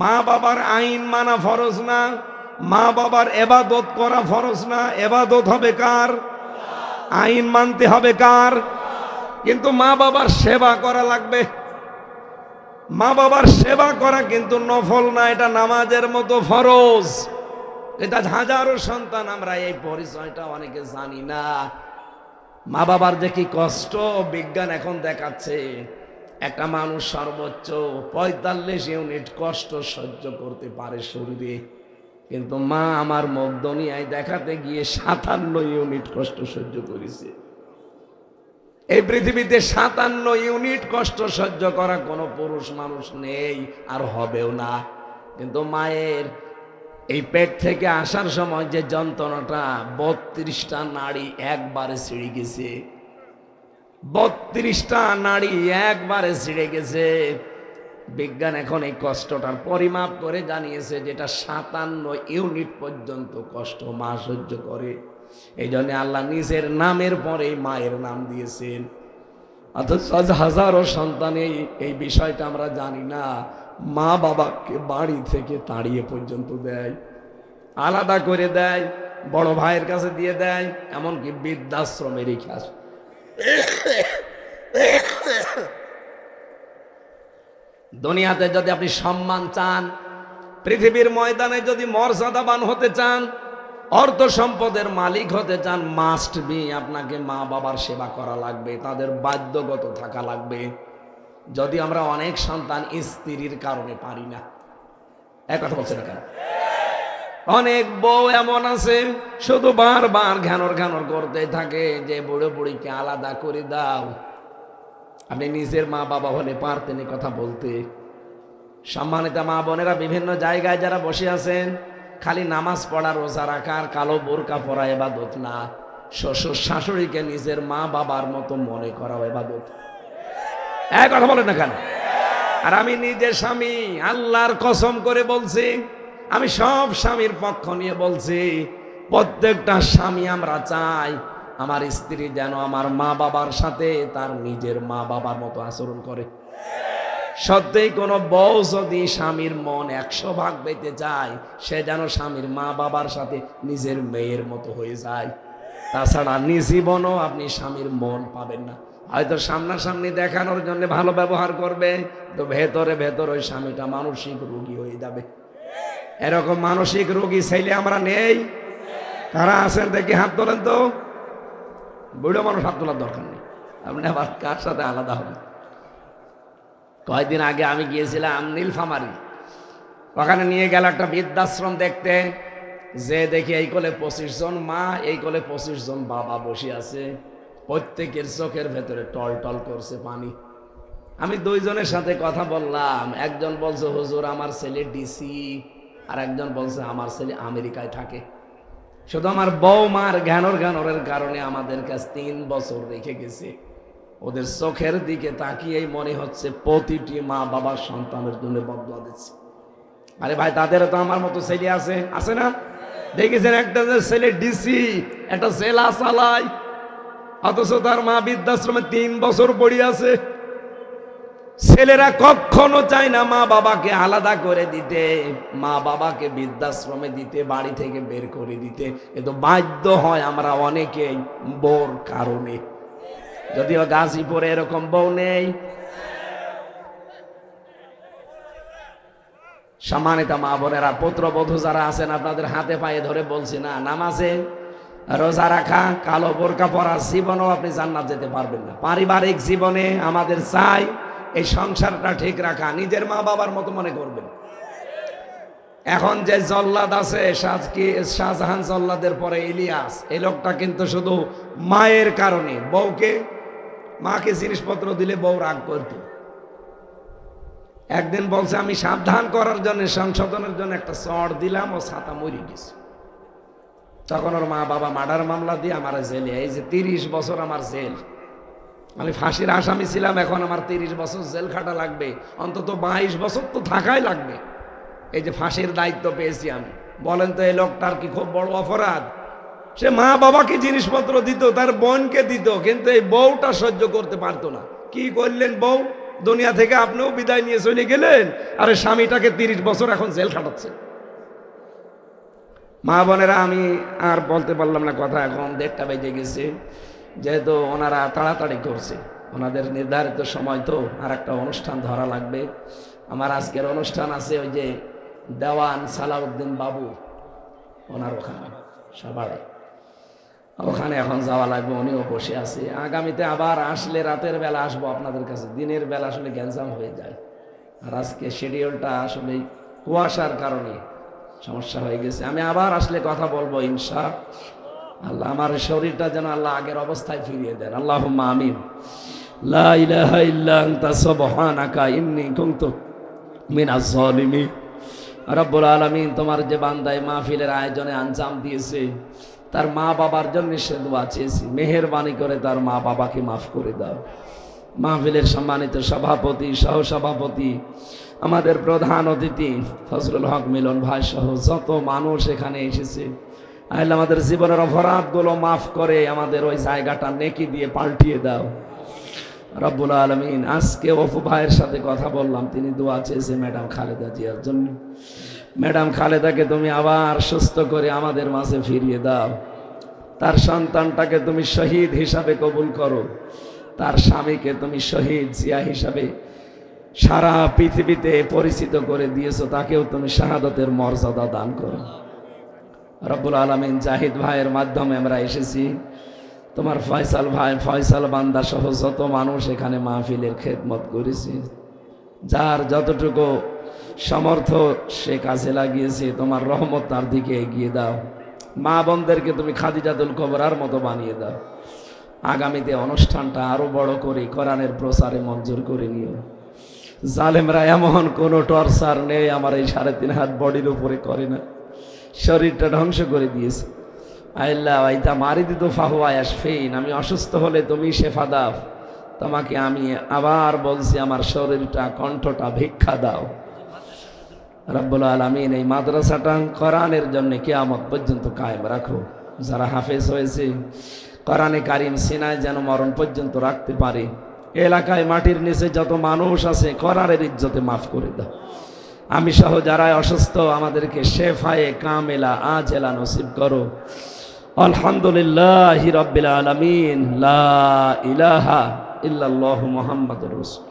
মা বাবার আইন মানা ফরজ না, মা বাবার ইবাদত করা ফরজ না। ইবাদত হবে কার? আইন মানতে হবে কার? কিন্তু মা বাবার সেবা করা লাগবে। মা বাবার সেবা করা কিন্তু নফল না, এটা নামাজের মতো ফরজ। এটা হাজারো সন্তান আমরা এই পরিচয়টা অনেকে জানি না। মা বাবার যে কি কষ্ট বিজ্ঞান এখন দেখাচ্ছে, একটা মানুষ সর্বোচ্চ 45 ইউনিট কষ্ট সহ্য করতে পারে শরীরে, কিন্তু মা আমার মুখ দুনিয়ায় দেখাতে গিয়ে 57 ইউনিট কষ্ট সহ্য করেছে। এই পৃথিবীতে 57 ইউনিট কষ্ট সহ্য করা কোনো পুরুষ মানুষ নেই, আর হবেও না। কিন্তু মায়ের এই পেট থেকে আসার সময় যে যন্ত্রণাটা, 32টা নাড়ি একবারে ছিঁড়ে গেছে। 32টা নাড়ি একবারে ছিঁড়ে গেছে। বিজ্ঞান এখন এই কষ্টটার পরিমাপ করে জানিয়েছে যেটা 57 ইউনিট পর্যন্ত কষ্ট মা সহ্য করে। এই জন্য আল্লাহ নিজের নামের পরে মায়ের নাম দিয়েছেন। অথচ হাজারো সন্তান এই বিষয়টা আমরা জানি না। মা বাবাকে বাড়ি থেকে তাড়িয়ে পর্যন্ত দেয়, আলাদা করে দেয়, বড় ভাইয়ের কাছে দিয়ে দেয়, এমনকি বৃদ্ধাশ্রমে রেখে আসে। দুনিয়াতে যদি আপনি সম্মান চান, পৃথিবীর ময়দানে যদি মর্যাদাবান হতে চান, অর্থ সম্পদের মালিক হতে চান, মাস্ট বি আপনাকে মা বাবার সেবা করা লাগবে, তাদের বাধ্যগত থাকা লাগবে। যদি আমরা অনেক সন্তান স্ত্রীর কারণে পারি না, এক কথা বলছে না কেন? অনেক বউ এমন আছে শুধু বারবার ঘ্যানর ঘ্যানর করতে থাকে যে বুড়ো বুড়িকে আলাদা করে দাও। আপনি নিজের মা বাবা হলে পারতেন এই কথা বলতে। সম্মানিত মা বোনেরা, বিভিন্ন জায়গায় যারা বসে আছেন, খালি নামাজ পড়া, রোজা রাখার, কালো বোরকা পরা ইবাদত না, শ্বশুর শাশুড়িকে নিজের মা বাবার মতো মনে করা ইবাদত। এক কথা বলেন না কেন? আর আমি নিজের স্বামী, আল্লাহর কসম করে বলছি, আমি সব স্বামীর পক্ষ নিয়ে বলছি, প্রত্যেকটা স্বামী আমরা চাই আমার স্ত্রী যেন আমার মা বাবার সাথে তার নিজের মা বাবার মতো আচরণ করে। সত্যিই কোনো বউ যদি স্বামীর মন 100 ভাগ পেতে চায়, সে যেন স্বামীর মা বাবার সাথে নিজের মেয়ের মতো হয়ে যায়। তাছাড়া জীবনও আপনি স্বামীর মন পাবেন না। হয়তো সামনাসামনি দেখানোর জন্য ভালো ব্যবহার করবে, তো ভেতরে ভেতর ওই স্বামীটা মানসিক রোগী হয়ে যাবে। এরকম মানসিক রোগী ছেলে আমরা নেই? কারা আছেন দেখি হাত তোলেন তো। বুড়ো মানুষ হাত তোলার দরকার নেই, আপনি আবার কার সাথে আলাদা হবেন। কয়েকদিন আগে আমি গিয়েছিলাম নীলফামারী, ওখানে নিয়ে গেল একটা বৃদ্ধাশ্রম দেখতে। যে দেখি এই কোলে 25 জন মা, এই কোলে 25 জন বাবা বসে আছে, প্রত্যেকের চোখের ভেতরে টল টল করছে পানি। আমি দুইজনের সাথে কথা বললাম, একজন বলছে হুজুর আমার ছেলে ডিসি, আর একজন বলছে আমার ছেলে আমেরিকায় থাকে। শুধু আমার বৌমার জ্ঞানের কারণে আমাদের কাছে 3 বছর রেখে গেছে। ওদের চোখের দিকে তাকিয়েই মনে হচ্ছে প্রতিটি মা বাবার সন্তানের জন্য বদয়া দিচ্ছে। আরে ভাই, তাদেরও তো আমার মতো ছেলে আছে, আছে না? দেখেছেন একটা ছেলে ডিসি, একটা জেলা চালায়, অথচ তার মা বৃদ্ধাশ্রমে 3 বছর পড়ে আছে। ছেলেরা কখনো চায় না মা বাবাকে আলাদা করে দিতে, মা বাবাকে বৃদ্ধাশ্রমে দিতে, বাড়ি থেকে বের করে দিতে। কিন্তু বাধ্য হয় আমরা অনেকেই বউর কারণে। যদিও গাজীপুরে এরকম বউ নেই। সম্মানিত মা বোনেরা, পুত্রবধূ যারা আছেন আপনাদের হাতে পায়ে ধরে বলছি না, নামাজে রোজা রাখা, কালো বোরকা পরা জীবনেও আপনি জান্নাত যেতে পারবেন না। পারিবারিক জীবনে আমাদের চাই এই সংসারটা ঠিক রাখা, নিজের মা বাবার মতো মনে করবেন। এখন যে জল্লাদ আছে, শাহজাহান জল্লাদের পরে ইলিয়াস, এই লোকটা কিন্তু শুধু মায়ের কারণে, মাকে জিনিসপত্র দিলে বউ রাগ করত। একদিন বলছে আমি সাবধান করার জন্য, সংশোধনের জন্য একটা চড় দিলাম, ও ছাতা মরে গেছে। তখন ওর মা বাবা মার্ডার মামলা দিয়ে আমার জেলে, এই যে 30 বছর আমার জেল, আমি ফাঁসির আসামি ছিলাম, এখন আমার 30 বছর জেল খাটা লাগবে, অন্তত 22 বছর তো থাকাই লাগবে। এই যে ফাঁসির দায়িত্ব পেয়েছি আমি, বলেন তো এই লোকটার কি খুব বড় অপরাধ? সে মা বাবাকে জিনিসপত্র দিত, তার বোনকে দিত, কিন্তু এই বউটা সহ্য করতে পারতো না। কি করলেন বউ? দুনিয়া থেকে আপনিও বিদায় নিয়ে চলে গেলেন, আরে স্বামীটাকে 30 বছর এখন জেল খাটাচ্ছে। মা বোনেরা, আমি আর বলতে পারলাম না কথা, এখন 1:30 বেজে গেছে। যেহেতু ওনারা তাড়াতাড়ি করছে, ওনাদের নির্ধারিত সময় তো, আর একটা অনুষ্ঠান ধরা লাগবে। আমার আজকের অনুষ্ঠান আছে ওই যে দেওয়ান সালাউদ্দিন বাবু, ওনার ওখানে সবাই, ওখানে এখন যাওয়া লাগবে, উনিও বসে আছে। আগামীতে আবার আসলে রাতের বেলা আসবো আপনাদের কাছে, দিনের বেলা আসলে গ্যাঞ্জাম হয়ে যায়। আর আজকে শিডিউলটা আসলে কুয়াশার কারণে সমস্যা হয়ে গেছে। আমি আবার আসলে কথা বলবো ইনশাআল্লাহ। আমার শরীরটা যেন আল্লাহ আগের অবস্থায় ফিরিয়ে দেন, আল্লাহুম্মা আমিন। লা ইলাহা ইল্লা আনতা সুবহানাকা ইন্নী কুনতু মিনাজ জালিমিন। রব্বুল আলামিন, তোমার যে বান্দায় মাহফিলের আয়োজনে আঞ্জাম দিয়েছে, তার মা বাবার জন্য সে দোয়া চেয়েছি, মেহেরবানি করে তার মা বাবাকে মাফ করে দাও। মাহফিলের সম্মানিত সভাপতি, সহসভাপতি, আমাদের প্রধান অতিথি ফজলুল হক মিলন ভাই সহ যত মানুষ এখানে এসেছে, আল্লাহ আমাদের জীবনের অপরাধগুলো মাফ করে আমাদের ওই জায়গাটা নেকি দিয়ে পাল্টিয়ে দাও রব্বুল আলামিন। আজকে অপু ভাইয়ের সাথে কথা বললাম, তিনি দোয়া চেয়েছে ম্যাডাম খালেদা জিয়ার জন্য। ম্যাডাম খালেদাকে তুমি আবার সুস্থ করে আমাদের মাঝে ফিরিয়ে দাও। তার সন্তানটাকে তুমি শহীদ হিসাবে কবুল করো, তার স্বামীকে তুমি শহীদ জিয়া হিসাবে সারা পৃথিবীতে পরিচিত করে দিয়েছো, তাকেও তুমি শাহাদাতের মর্যাদা দান করো রব্বুল আলামিন। জাহিদ ভাইয়ের মাধ্যমে আমরা এসেছি, তোমার ফয়সাল ভাই, ফয়সাল বান্দা সহ যত মানুষ এখানে মাহফিলের খেদমত করেছি, যার যতটুকু সমর্থ সে কাজে লাগিয়েছে, তোমার রহমত তার দিকে এগিয়ে দাও। মা বোনদেরকে তুমি খাদিজাতুল কুবরার মতো বানিয়ে দাও। আগামীতে অনুষ্ঠানটা আরো বড় করে কোরআনের প্রচারে মঞ্জুর করে নিও। জালেমরা এমন কোনো টর্চার নেই আমার এই 3.5 হাত বডির উপরে করে না, শরীরটা ধ্বংস করে দিয়েছে। আল্লাহ আইতা মারি দিত ফাহুয়া ইয়াশফিন, আমি অসুস্থ হলে তুমি শেফা দাও। তোমাকে আমি আবার বলছি, আমার শরীরটা, কণ্ঠটা ভিক্ষা দাও রব্বুল আলামিন। এই মাদ্রাসাটা কোরআনের জন্য কিয়ামত পর্যন্ত কায়েম রাখো। যারা হাফেজ হয়েছে কোরআনে কারিম সিনায় যেন মরণ পর্যন্ত রাখতে পারে। এলাকায় মাটির নিচে যত মানুষ আছে কোরআনের ইজ্জতে মাফ করে দাও। আমি সহ যারা অসুস্থ আমাদেরকে শেফায়ে কামেলা আজেলা নসিব করো। আলহামদুলিল্লাহি রাব্বিল আলামিন। লা ইলাহা ইল্লাল্লাহু মুহাম্মাদুর রাসূল।